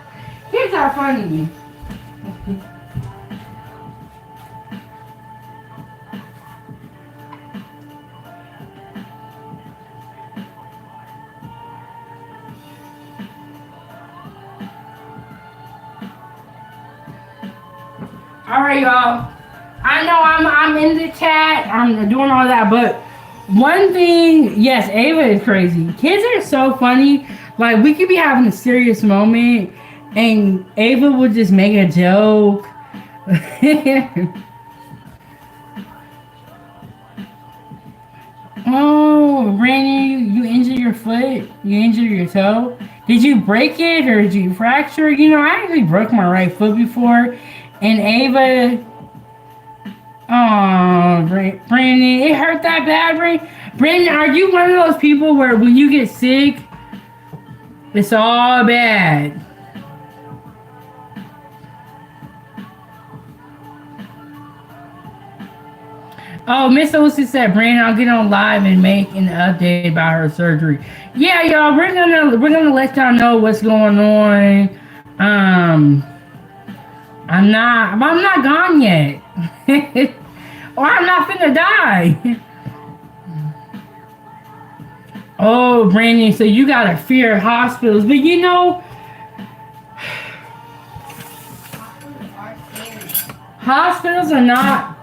Kids are funny. All right, y'all. I know I'm in the chat. I'm doing all that, but one thing, yes, Ava is crazy. Kids are so funny. Like we could be having a serious moment, and Ava would just make a joke. Oh, Brandon, you injured your foot? You injured your toe? Did you break it or did you fracture? You know, I actually broke my right foot before. And Ava, oh, Brandon, it hurt that bad, Brandon? Brandon, are you one of those people where when you get sick, it's all bad? Oh, Miss Lucy said, Brandon, I'll get on live and make an update about her surgery. Yeah, y'all, we're gonna let y'all know what's going on. Um, I'm not gone yet, or I'm not finna die. Oh, Brandon, so you gotta fear hospitals, but you know, hospitals are not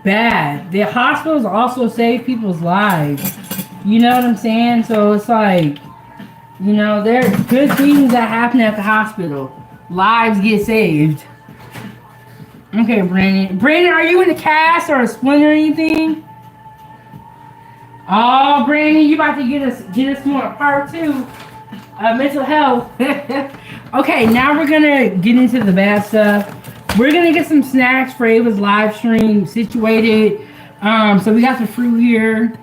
bad. The hospitals also save people's lives. You know what I'm saying? So it's like, there's good things that happen at the hospital. Lives get saved. Okay, Brandon. Brandon, are you in a cast or a splint or anything? Oh, Brandon, you about to get us more part two of mental health. Okay, now we're gonna get into the bad stuff. We're gonna get some snacks for Ava's live stream situated. So we got the fruit here.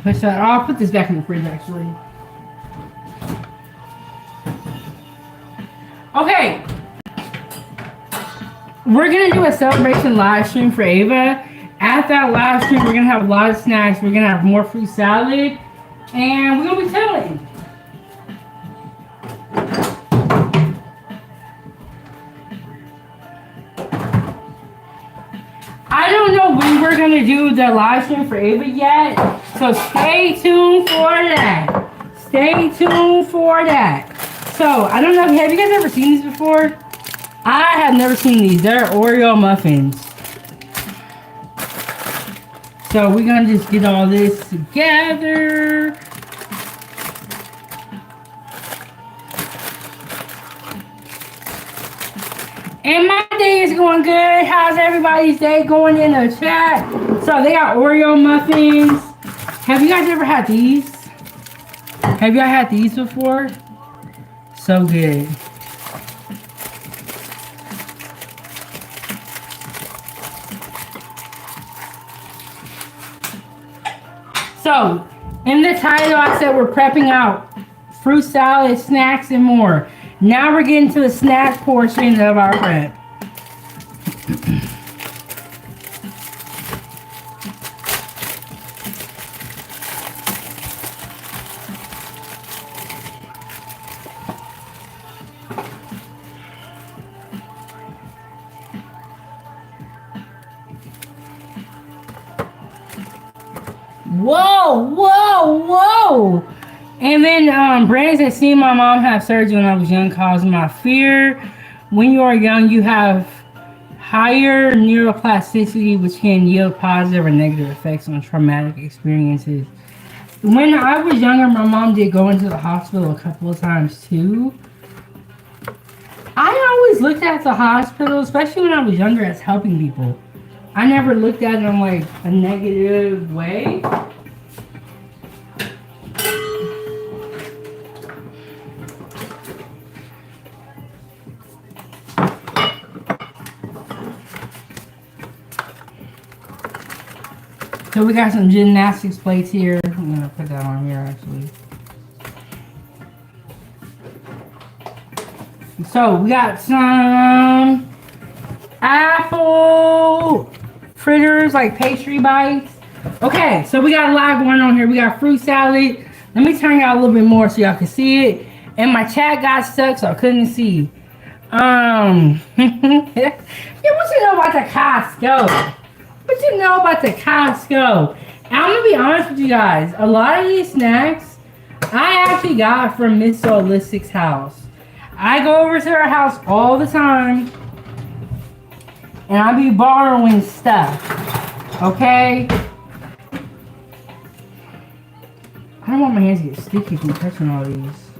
I'll put this back in the fridge actually. Okay. We're gonna do a celebration live stream for Ava. At that live stream, we're gonna have a lot of snacks. We're gonna have more fruit salad, and we're gonna be chilling. I don't know when we're gonna do the live stream for Ava yet, so stay tuned for that. Stay tuned for that. So I don't know. Have you guys ever seen these before? I have never seen these. They're Oreo muffins. So we're gonna just get all this together. And my day is going good. How's everybody's day going in the chat? So they got Oreo muffins. Have you guys ever had these? Have y'all had these before? So good. So, in the title, I said we're prepping out fruit salad, snacks, and more. Now we're getting to the snack portion of our prep. Whoa, whoa, whoa. And then Brandon said, seeing my mom have surgery when I was young caused my fear. When you are young, you have higher neuroplasticity, which can yield positive or negative effects on traumatic experiences. When I was younger, my mom did go into the hospital a couple of times too. I always looked at the hospital, especially when I was younger, as helping people. I never looked at it in like a negative way. So we got some gymnastics plates here. I'm gonna put that on here actually. So we got some apple fritters, like pastry bites. Okay, so we got a lot going on here. We got fruit salad. Let me turn y'all a little bit more so y'all can see it. And my chat got stuck, so I couldn't see. Yeah, what you know about the Costco? What you know about the Costco? And I'm gonna be honest with you guys. A lot of these snacks I actually got from Miss Holistic's house. I go over to her house all the time, and I be borrowing stuff. Okay? I don't want my hands to get sticky from touching all these.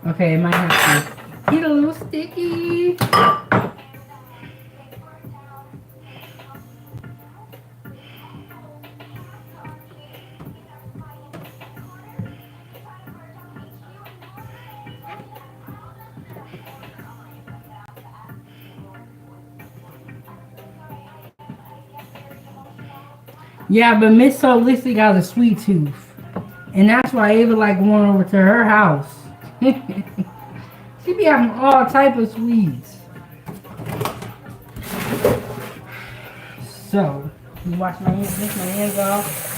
Okay, it might have to get a little sticky. Yeah, but Miss Solistic got a sweet tooth. And that's why Ava like going over to her house. She be having all type of sweets. So, you wash my hands, rinse my hands off.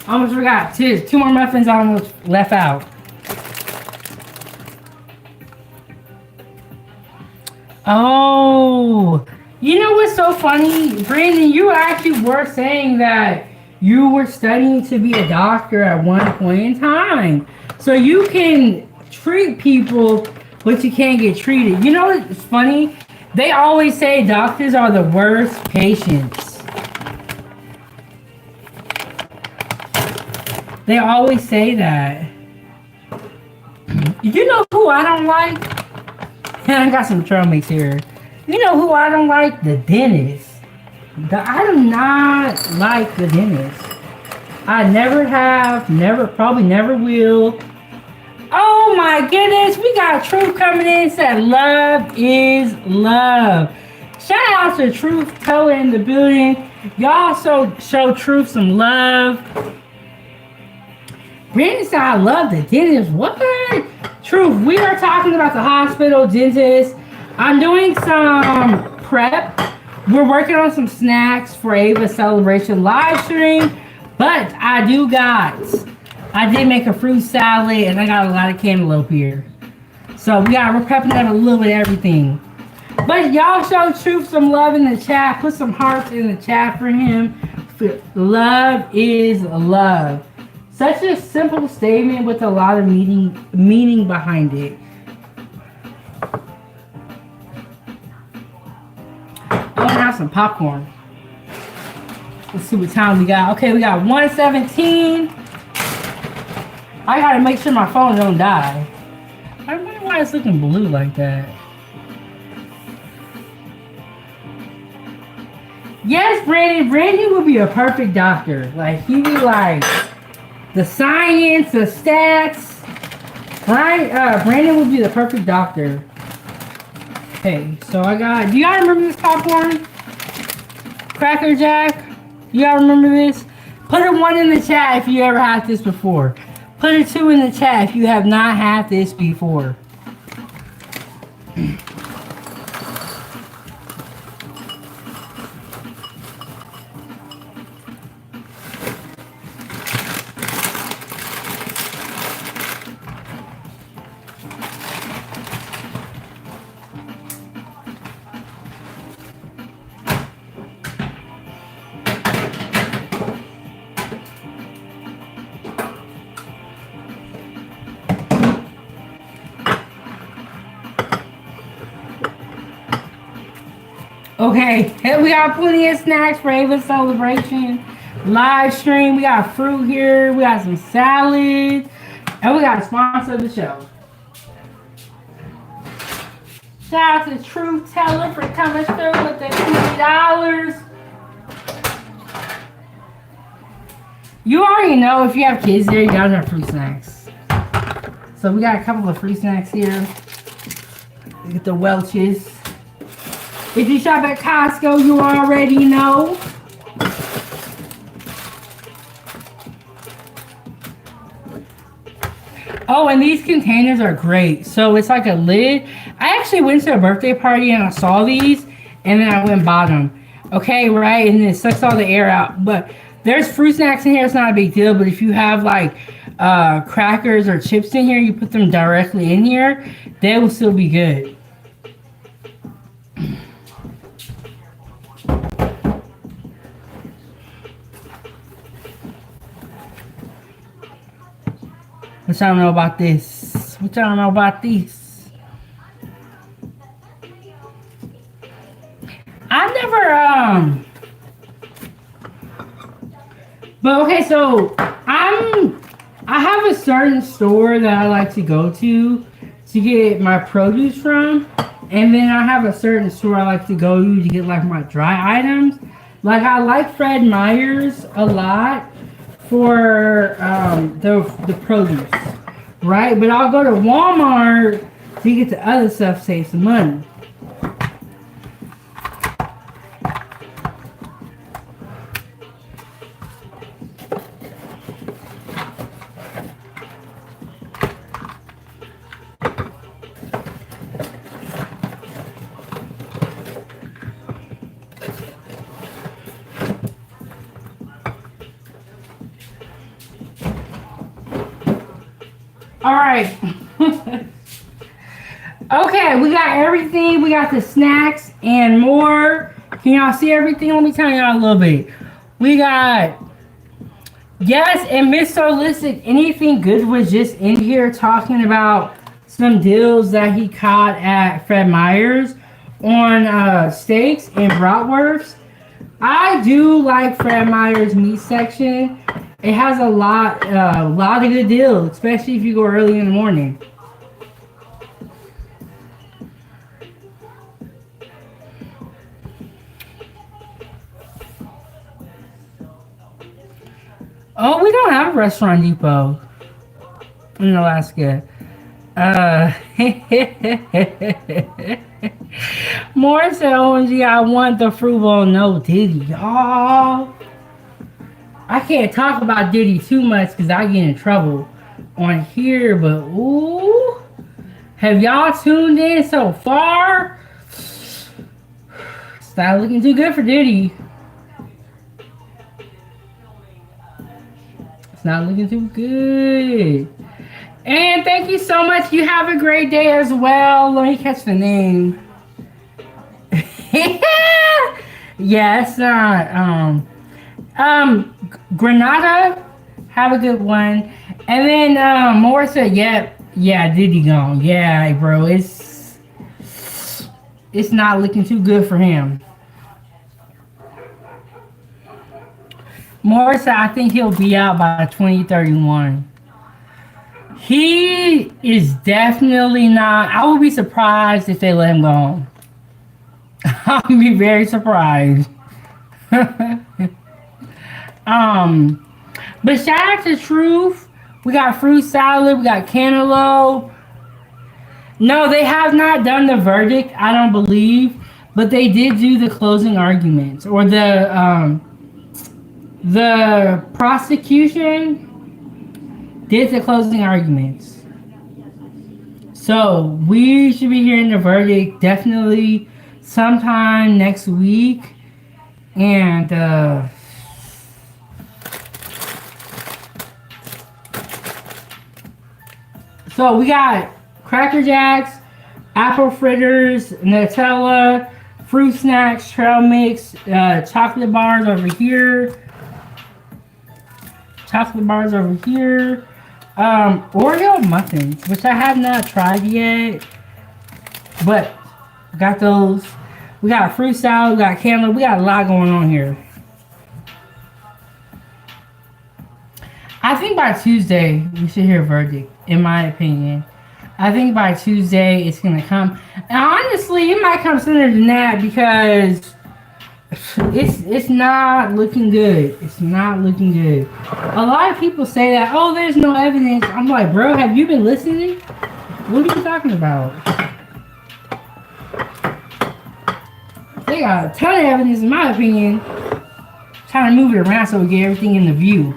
Almost forgot. Two more muffins I almost left out. Oh, you know what's so funny? Brandon, you actually were saying that you were studying to be a doctor at one point in time. So you can treat people, but you can't get treated. You know what's funny? They always say doctors are the worst patients. They always say that. You know who I don't like? I got some trail mix here. You know who I don't like? The dentist. I do not like the dentist. I never have, probably never will. Oh my goodness, we got Truth coming in. Said love is love. Shout out to Truth Teller in the building. Y'all show Truth some love. Brandon said I love the dentist. What? Truth, we are talking about the hospital dentist. I'm doing some prep. We're working on some snacks for Ava's celebration live stream. But I did make a fruit salad and I got a lot of cantaloupe here. So we're prepping out a little bit of everything. But y'all show Truth some love in the chat. Put some hearts in the chat for him. Love is love. Such a simple statement with a lot of meaning behind it. I want to have some popcorn. Let's see what time we got. Okay, we got 1:17. I gotta make sure my phone don't die. I wonder why it's looking blue like that. Yes, Brandon would be a perfect doctor. Like, he'd be like the science, the stats. Brandon would be the perfect doctor. Okay, so do you guys remember this popcorn? Cracker Jack? You all remember this? Put a 1 in the chat if you ever had this before. Put a 2 in the chat if you have not had this before. Okay, we got plenty of snacks for Ava's celebration live stream. We got fruit here, we got some salad, and we got a sponsor of the show. Shout out to Truth Teller for coming through with the $20. You already know if you have kids there, you gotta have fruit snacks. So we got a couple of fruit snacks here. We get the Welch's. If you shop at Costco, you already know. Oh, and these containers are great. So it's like a lid. I actually went to a birthday party and I saw these and then I went and bought them. Okay, right? And it sucks all the air out. But there's fruit snacks in here. It's not a big deal. But if you have like crackers or chips in here, you put them directly in here, they will still be good. What y'all know about this? What y'all know about this? I never but okay, so I have a certain store that I like to go to get my produce from, and then I have a certain store I like to go to get like my dry items. Like I like Fred Meyer's a lot for the produce, right? But I'll go to Walmart to get the other stuff, save some money. All right. Okay, we got everything. We got the snacks and more. Can y'all see everything? Let me tell y'all a little bit. We got, yes, and Miss Solicit, anything good was just in here talking about some deals that he caught at Fred Meyer's on steaks and bratwursts. I do like Fred Meyer's meat section. It has a lot of good deals, especially if you go early in the morning. Oh, we don't have a restaurant depot in Alaska. More said, OMG, I want the fruit bowl. No Diddy, y'all. I can't talk about Diddy too much because I get in trouble on here, but ooh, have y'all tuned in so far? It's not looking too good for Diddy. It's not looking too good. And thank you so much. You have a great day as well. Let me catch the name. Yeah, it's not. Granada. Have a good one. And then Moore said, "Yep, yeah, Diddy gone. Yeah, bro. It's not looking too good for him." Moore said, "I think he'll be out by 2031." He is definitely not. I would be surprised if they let him go. I'll be very surprised. But shout out to Truth. We got fruit salad. We got cantaloupe. No, they have not done the verdict, I don't believe. But they did do the closing arguments. Or the prosecution did the closing arguments. So we should be hearing the verdict definitely sometime next week. And so we got Cracker Jacks, apple fritters, Nutella, fruit snacks, trail mix, chocolate bars over here. Chocolate bars over here. Oreo muffins, which I have not tried yet, but got those. We got fruit salad, we got cantaloupe, we got a lot going on here. I think by Tuesday we should hear a verdict, in my opinion. I think by Tuesday it's gonna come. And honestly, it might come sooner than that because it's not looking good. It's not looking good. A lot of people say that, oh, there's no evidence. I'm like, bro, have you been listening? What are you talking about? They got a ton of evidence, in my opinion. Trying to move it around so we get everything in the view.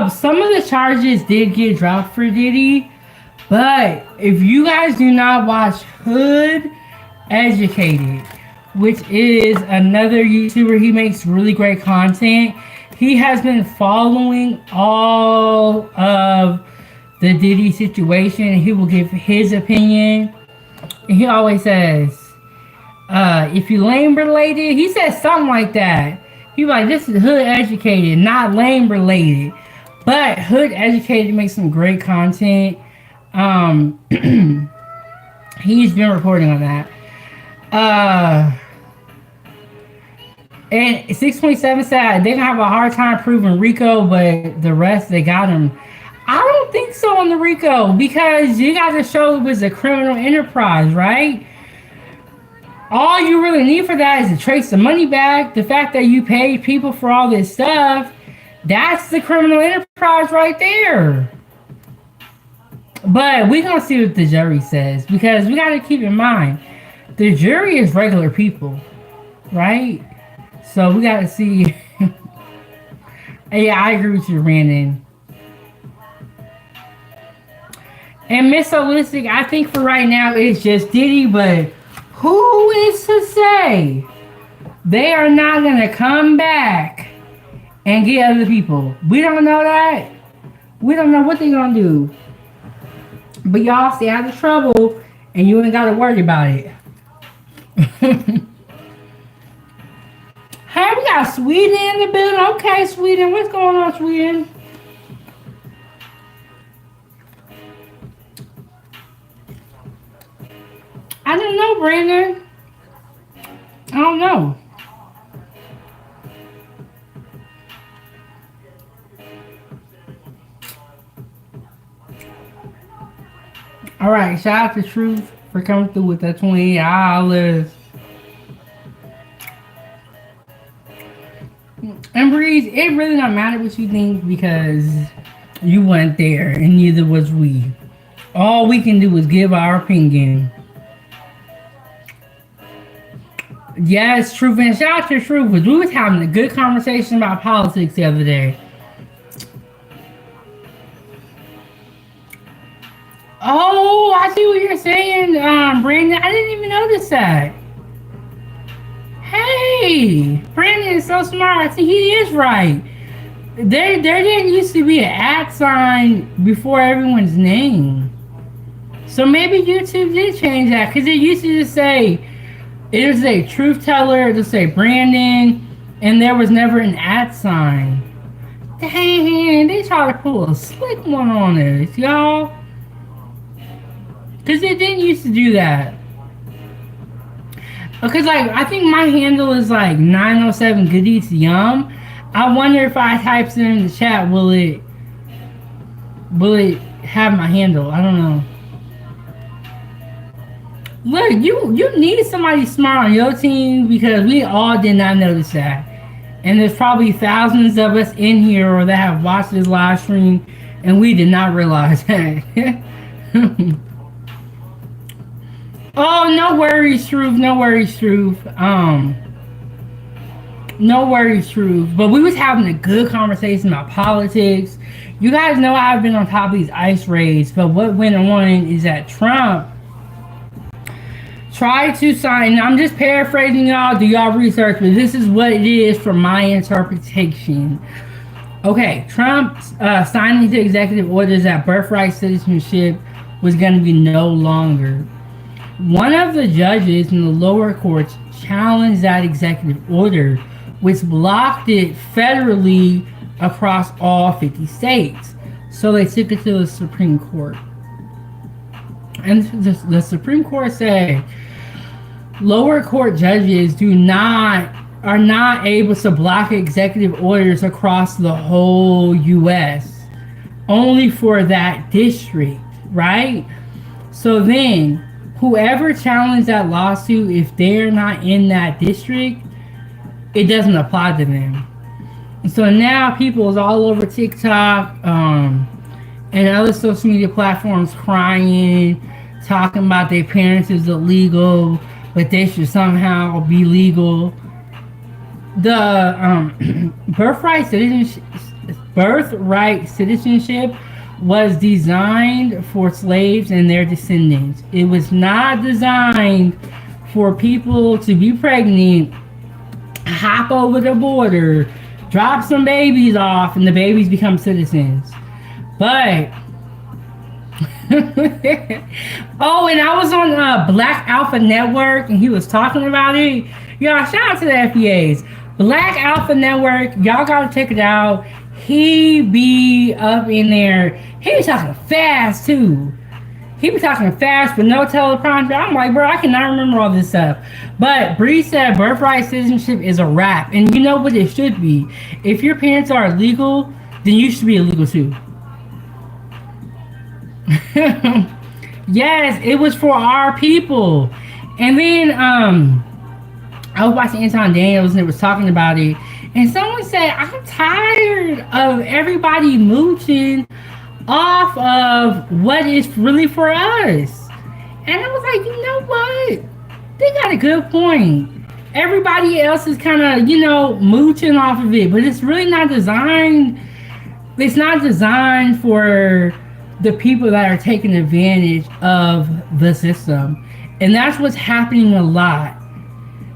Some of the charges did get dropped for Diddy, but if you guys do not watch Hood Educated, which is another YouTuber, he makes really great content. He has been following all of the Diddy situation. He will give his opinion. And he always says, if you lame related, he says something like that. He's like, this is Hood Educated, not lame related. But Hood Educated makes some great content. He's been reporting on that. And 627 said they're gonna have a hard time proving Rico, but the rest they got him. I don't think so on the Rico because you got to show it was a criminal enterprise, right? All you really need for that is to trace the money back. The fact that you paid people for all this stuff. That's the criminal enterprise right there. But we're going to see what the jury says. Because we got to keep in mind, the jury is regular people. Right? So we got to see. Yeah, I agree with you, Brandon. And Miss Holistic, I think for right now, it's just Diddy. But Who is to say they are not going to come back and get other people? We don't know that. We don't know what they're going to do. But y'all stay out of trouble and you ain't got to worry about it. Hey, we got Sweden in the building. Okay, Sweden. What's going on, Sweden? I don't know, Brandon. I don't know. All right, shout out to Truth for coming through with that $28. And Breeze, it really don't matter what you think because you weren't there and neither was we. All we can do is give our opinion. Yes, Truth, and shout out to Truth, because we was having a good conversation about politics the other day. Oh, I see what you're saying, Brandon. I didn't even notice that. Hey, Brandon is so smart. See, he is right. There didn't used to be an @ sign before everyone's name. So maybe YouTube did change that, because it used to just say, it would say Truth Teller, it would say Brandon, and there was never an @ sign. Dang, they try to pull a slick one on us, y'all. Because it didn't used to do that. Because, like, I think my handle is, like, 907 Good Eats Yum. I wonder if I type it in the chat, will it have my handle? I don't know. Look, you need somebody smart on your team because we all did not notice that. And there's probably thousands of us in here or that have watched this live stream and we did not realize that. Oh, no worries, Truth. No worries, Truth. No worries, Truth. But we was having a good conversation about politics. You guys know I've been on top of these ICE raids, but what went on is that Trump tried to sign, and I'm just paraphrasing y'all, do y'all research, but this is what it is from my interpretation. Okay, Trump signed into executive orders that birthright citizenship was going to be no longer. One of the judges in the lower courts challenged that executive order, which blocked it federally across all 50 states. So they took it to the Supreme Court. And the Supreme Court said lower court judges are not able to block executive orders across the whole U.S. only for that district, right? So then, whoever challenged that lawsuit, if they're not in that district, it doesn't apply to them. And so now people is all over TikTok and other social media platforms crying, talking about their parents is illegal, but they should somehow be legal. The birthright citizenship was designed for slaves and their descendants. It was not designed for people to be pregnant, hop over the border, drop some babies off, and the babies become citizens. But oh, and I was on Black Alpha Network, and he was talking about it. Y'all, shout out to the FBAs. Black Alpha Network, y'all gotta check it out. He be up in there. He be talking fast too. He be talking fast with no teleprompter. I'm like, bro, I cannot remember all this stuff. But Bree said birthright citizenship is a wrap, and you know what it should be. If your parents are illegal, then you should be illegal too. Yes, it was for our people. And then I was watching Anton Daniels and it was talking about it, and someone said, I'm tired of everybody mooching off of what is really for us. And I was like, you know what, they got a good point. Everybody else is kind of, mooching off of it, but it's really not designed. It's not designed for the people that are taking advantage of the system. And that's what's happening a lot.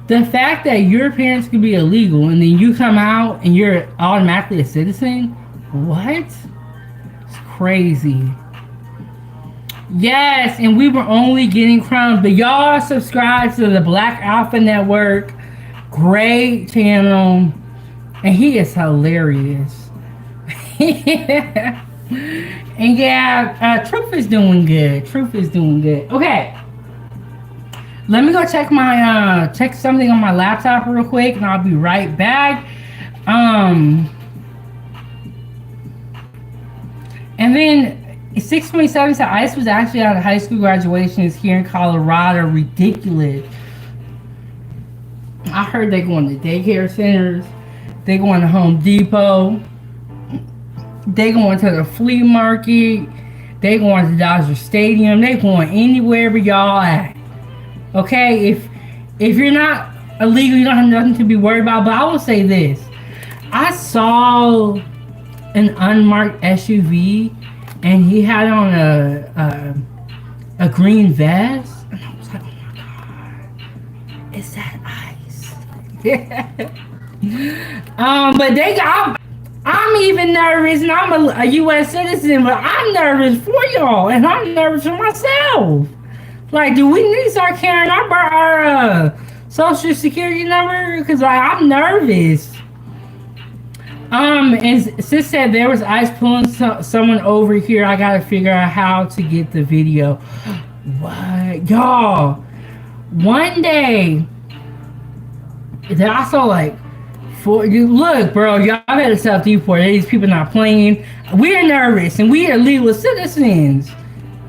The fact that your parents could be illegal and then you come out and you're automatically a citizen, what? It's crazy. Yes, and we were only getting crumbs, but y'all subscribe to the Black Alpha Network. Great channel. And he is hilarious. And yeah, Truth is doing good. Truth is doing good. Okay. Let me go check my check something on my laptop real quick, and I'll be right back. And then 627 said Ice was actually out of high school graduations here in Colorado. Ridiculous. I heard they going to daycare centers. They going to Home Depot. They going to the flea market. They going to Dodger Stadium. They going anywhere where y'all at. Okay, if you're not illegal, you don't have nothing to be worried about. But I will say this: I saw an unmarked SUV, and he had on a green vest, and I was like, oh my god, is that Ice? But they got. I'm even nervous, and I'm a U.S. citizen, but I'm nervous for y'all, and I'm nervous for myself. Like, do we need to start carrying our social security number? Because I'm nervous. And Sis said there was Ice pulling someone over here. I gotta figure out how to get the video. What? Y'all, one day, I saw like look, bro, y'all better self-deport. These people not playing. We're nervous, and we are legal citizens.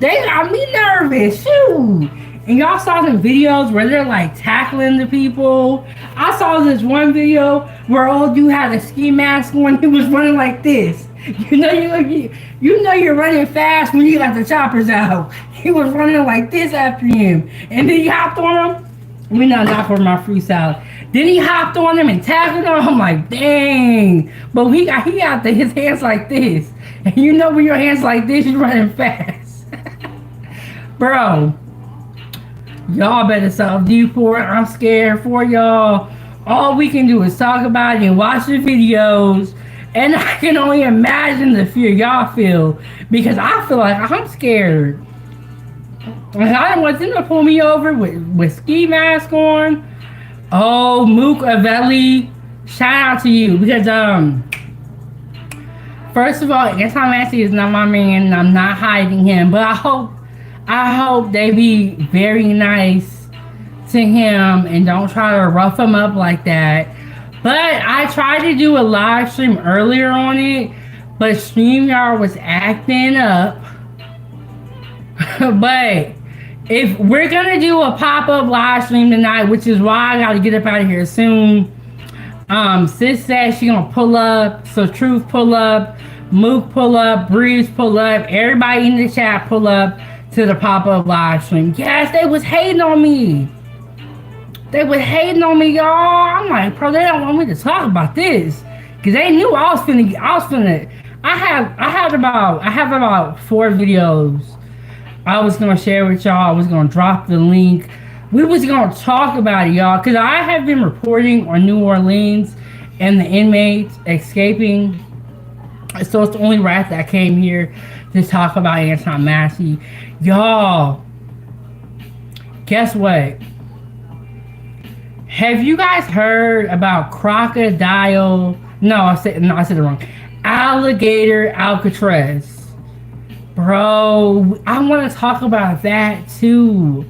They got me nervous, shoot. And y'all saw some videos where they're like tackling the people. I saw this one video where old dude had a ski mask on. He was running like this. You know you're running fast when you got the choppers out. He was running like this after him. And then he hopped on him. We not for my free salad. Then he hopped on him and tackled him. I'm like, dang. But he got his hands like this. And you know when your hands like this, you're running fast. Bro, y'all better self-deport. I'm scared for y'all. All we can do is talk about it and watch the videos. And I can only imagine the fear y'all feel. Because I feel like I'm scared. And I don't want them to pull me over with ski mask on. Oh, Mook Avelli, shout out to you. Because, first of all, Anti-Massey is not my man. And I'm not hiding him. But I hope they be very nice to him and don't try to rough him up like that. But I tried to do a live stream earlier on it, but StreamYard was acting up. But if we're gonna do a pop-up live stream tonight, which is why I gotta get up out of here soon. Sis said she gonna pull up, so Truth pull up, Mook pull up, Breeze pull up, everybody in the chat pull up to the pop-up live stream. Yes, they was hating on me. They was hating on me, y'all. I'm like, bro, they don't want me to talk about this. Cause they knew I was finna I have about 4 videos I was gonna share with y'all. I was gonna drop the link. We was gonna talk about it, y'all. Cause I have been reporting on New Orleans and the inmates escaping. So it's only right that I came here to talk about Anti-Massey. Y'all, guess what? Have you guys heard about crocodile? No, I said it wrong. Alligator Alcatraz. Bro, I want to talk about that too.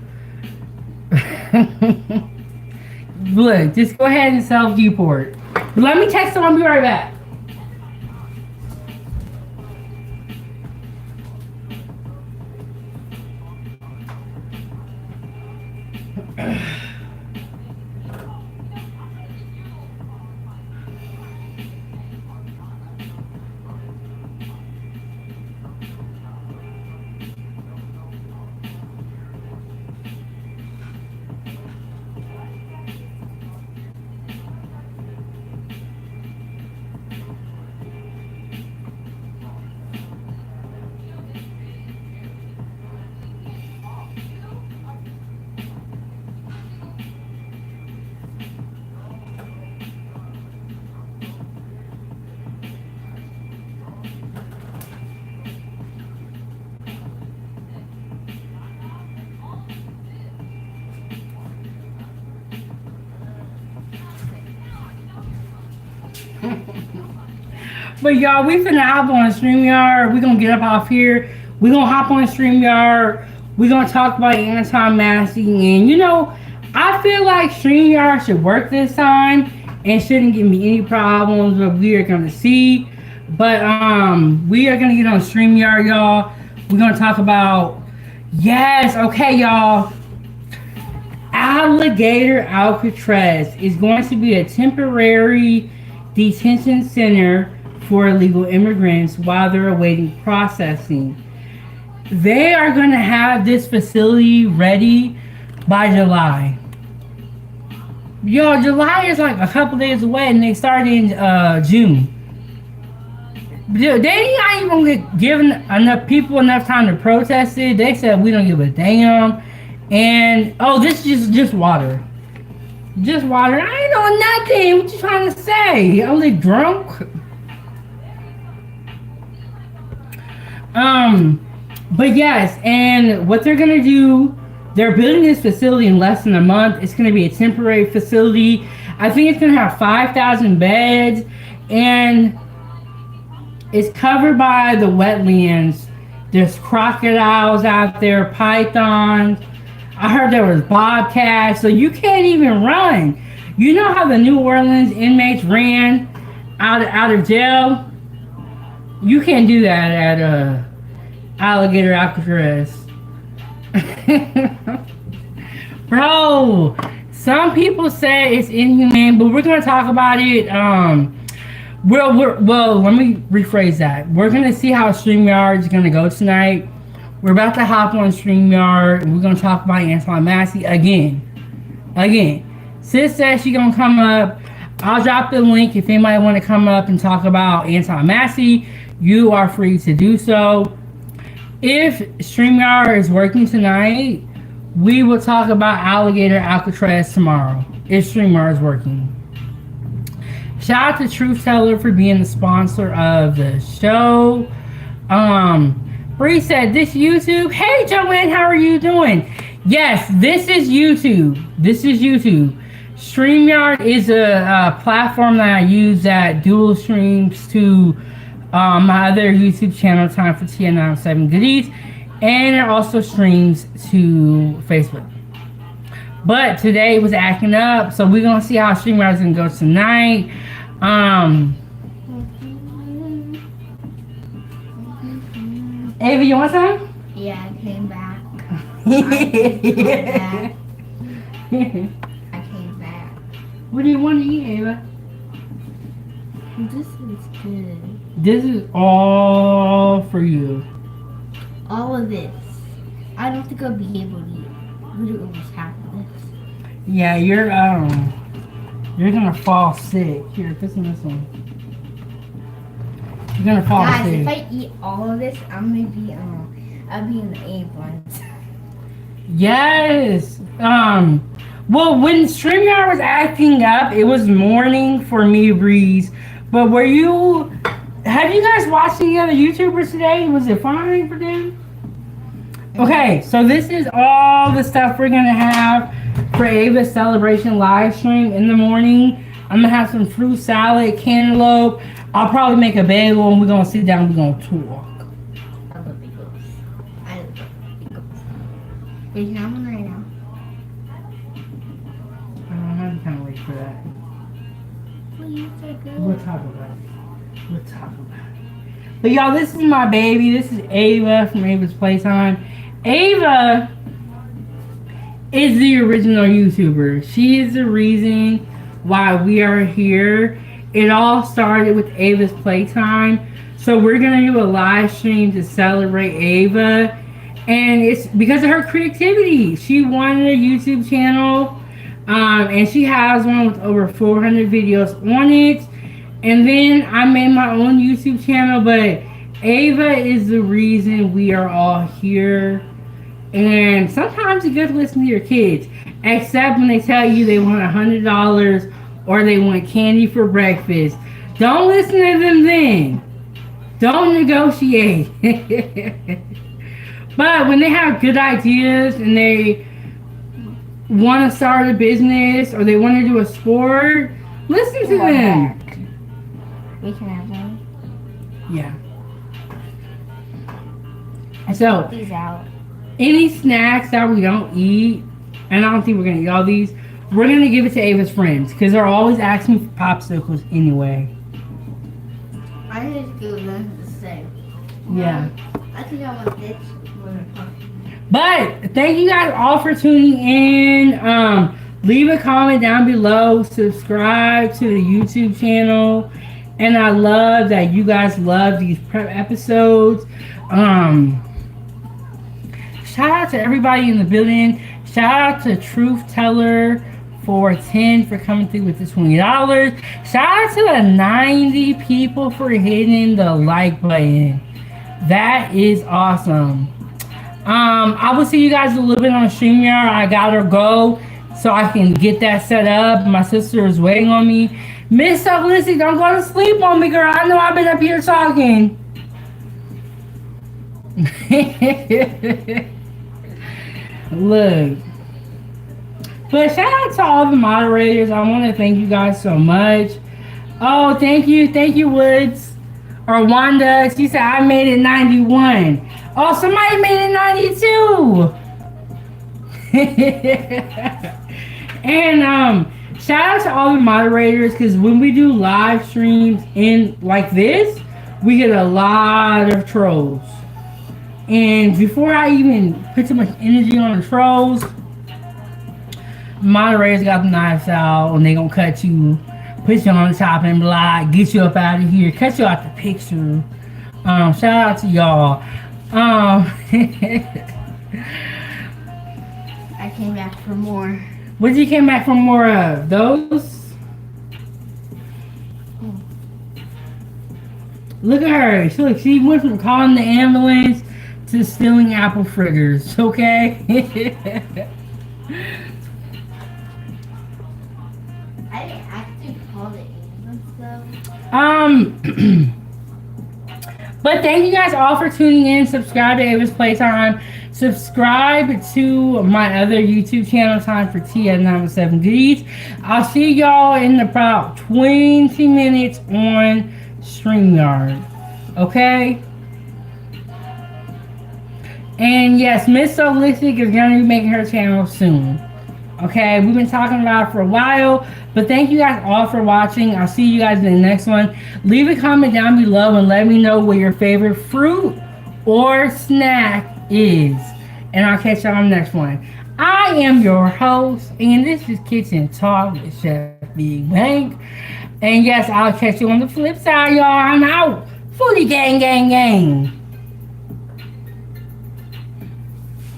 Look, just go ahead and self-deport. Let me text them. I'll be right back. But y'all, we finna hop on StreamYard. We gonna get up off here. We gonna hop on StreamYard. We gonna talk about anti-masking. And you know, I feel like StreamYard should work this time and shouldn't give me any problems. But we are gonna see. But we are gonna get on StreamYard, y'all. We're gonna talk about okay, y'all. Alligator Alcatraz is going to be a temporary detention center for illegal immigrants while they're awaiting processing. They are going to have this facility ready by July. Yo, July is like a couple days away, and they start in June. They not even giving enough people enough time to protest it. They said we don't give a damn. And this is just water. Just water. I ain't doing nothing. What you trying to say? Only drunk? But yes, and what they're gonna do, they're building this facility in less than a month. It's gonna be a temporary facility. I think it's gonna have 5,000 beds, and it's covered by the wetlands. There's crocodiles out there, pythons. I heard there was bobcats, so you can't even run. You know how the New Orleans inmates ran out of jail? You can't do that at Alligator Alcatraz. Bro, some people say it's inhumane, but we're gonna talk about it. Well, let me rephrase that. We're gonna see how StreamYard is gonna go tonight. We're about to hop on StreamYard, and we're gonna talk about anti-masking again. Sis says she's gonna come up. I'll drop the link if anybody want to come up and talk about anti-masking. You are free to do so. If StreamYard is working tonight, we will talk about Alligator Alcatraz tomorrow. If StreamYard is working. Shout out to Truth Teller for being the sponsor of the show. Bree said, this YouTube. Hey, Joanne, how are you doing? Yes, this is YouTube. StreamYard is a platform that I use that dual streams to my other YouTube channel, Time for TN97 Goodies, and it also streams to Facebook. But today it was acting up, so we're gonna see how StreamYard is gonna go tonight. Ava, you want some? Yeah, I came back. I came back. What do you want to eat, Ava? This is good. This is all for you. All of this. I don't think I'll be able to eat literally half of this. Yeah, you're gonna fall sick. Here, this one. You're gonna fall sick. Guys, if I eat all of this, I'm gonna be I'll be in the ambulance. Yes. Well, when StreamYard was acting up, it was morning for me, Breeze. But have you guys watched any other YouTubers today? Was it fine for them? Okay, so this is all the stuff we're gonna have for Ava's celebration live stream in the morning. I'm gonna have some fruit salad, cantaloupe. I'll probably make a bagel, and we're gonna sit down and we're gonna talk. I love bagels. Wait, can I have one right now? I don't have time to wait for that. Please, so good. We'll talk about it. But y'all, this is my baby. This is Ava from Ava's Playtime. Ava is the original YouTuber. She is the reason why we are here. It all started with Ava's Playtime. So we're going to do a live stream to celebrate Ava. And it's because of her creativity. She wanted a YouTube channel. And she has one with over 400 videos on it. And then I made my own YouTube channel. But Ava is the reason we are all here. And sometimes it's good to listen to your kids. Except when they tell you they want $100 or they want candy for breakfast. Don't listen to them then. Don't negotiate. But when they have good ideas and they want to start a business or they want to do a sport, listen to them. We can have one. Yeah. So, Put these out. any snacks that we don't eat, and I don't think we're going to eat all these, we're going to give it to Ava's friends because they're always asking for popsicles anyway. I need to do them the same. Yeah. I think I want this one. But thank you guys all for tuning in. Leave a comment down below. Subscribe to the YouTube channel. And I love that you guys love these prep episodes. Shout out to everybody in the building. Shout out to Truth Teller for 10 for coming through with the $20. Shout out to the 90 people for hitting the like button. That is awesome. I will see you guys a little bit on StreamYard. I gotta go so I can get that set up. My sister is waiting on me. Miss Felicity, don't go to sleep on me, girl. I know I've been up here talking. Look. But shout out to all the moderators. I want to thank you guys so much. Oh, thank you. Thank you, Woods. Or Wanda. She said, I made it 91. Oh, somebody made it 92. And shout out to all the moderators, because when we do live streams in like this, we get a lot of trolls. And before I even put too much energy on the trolls, moderators got the knives out and they gonna cut you, put you on the top and blah, get you up out of here, cut you out the picture. Shout out to y'all. I came back for more. What did you came back for more of? Those? Look at her. She went from calling the ambulance to stealing apple fritters, okay? I didn't actually call the ambulance though. But thank you guys all for tuning in. Subscribe to Ava's Playtime. Subscribe to my other YouTube channel, Time for Tea at 907 Goodies. I'll see y'all in about 20 minutes on StreamYard. Okay? And yes, Miss Solistic is going to be making her channel soon. Okay? We've been talking about it for a while. But thank you guys all for watching. I'll see you guys in the next one. Leave a comment down below and let me know what your favorite fruit or snack is. And I'll catch y'all on the next one. I am your host, and this is Kitchen Talk with Chef Big Bang. And yes, I'll catch you on the flip side, y'all. I'm out. Foodie gang, gang, gang.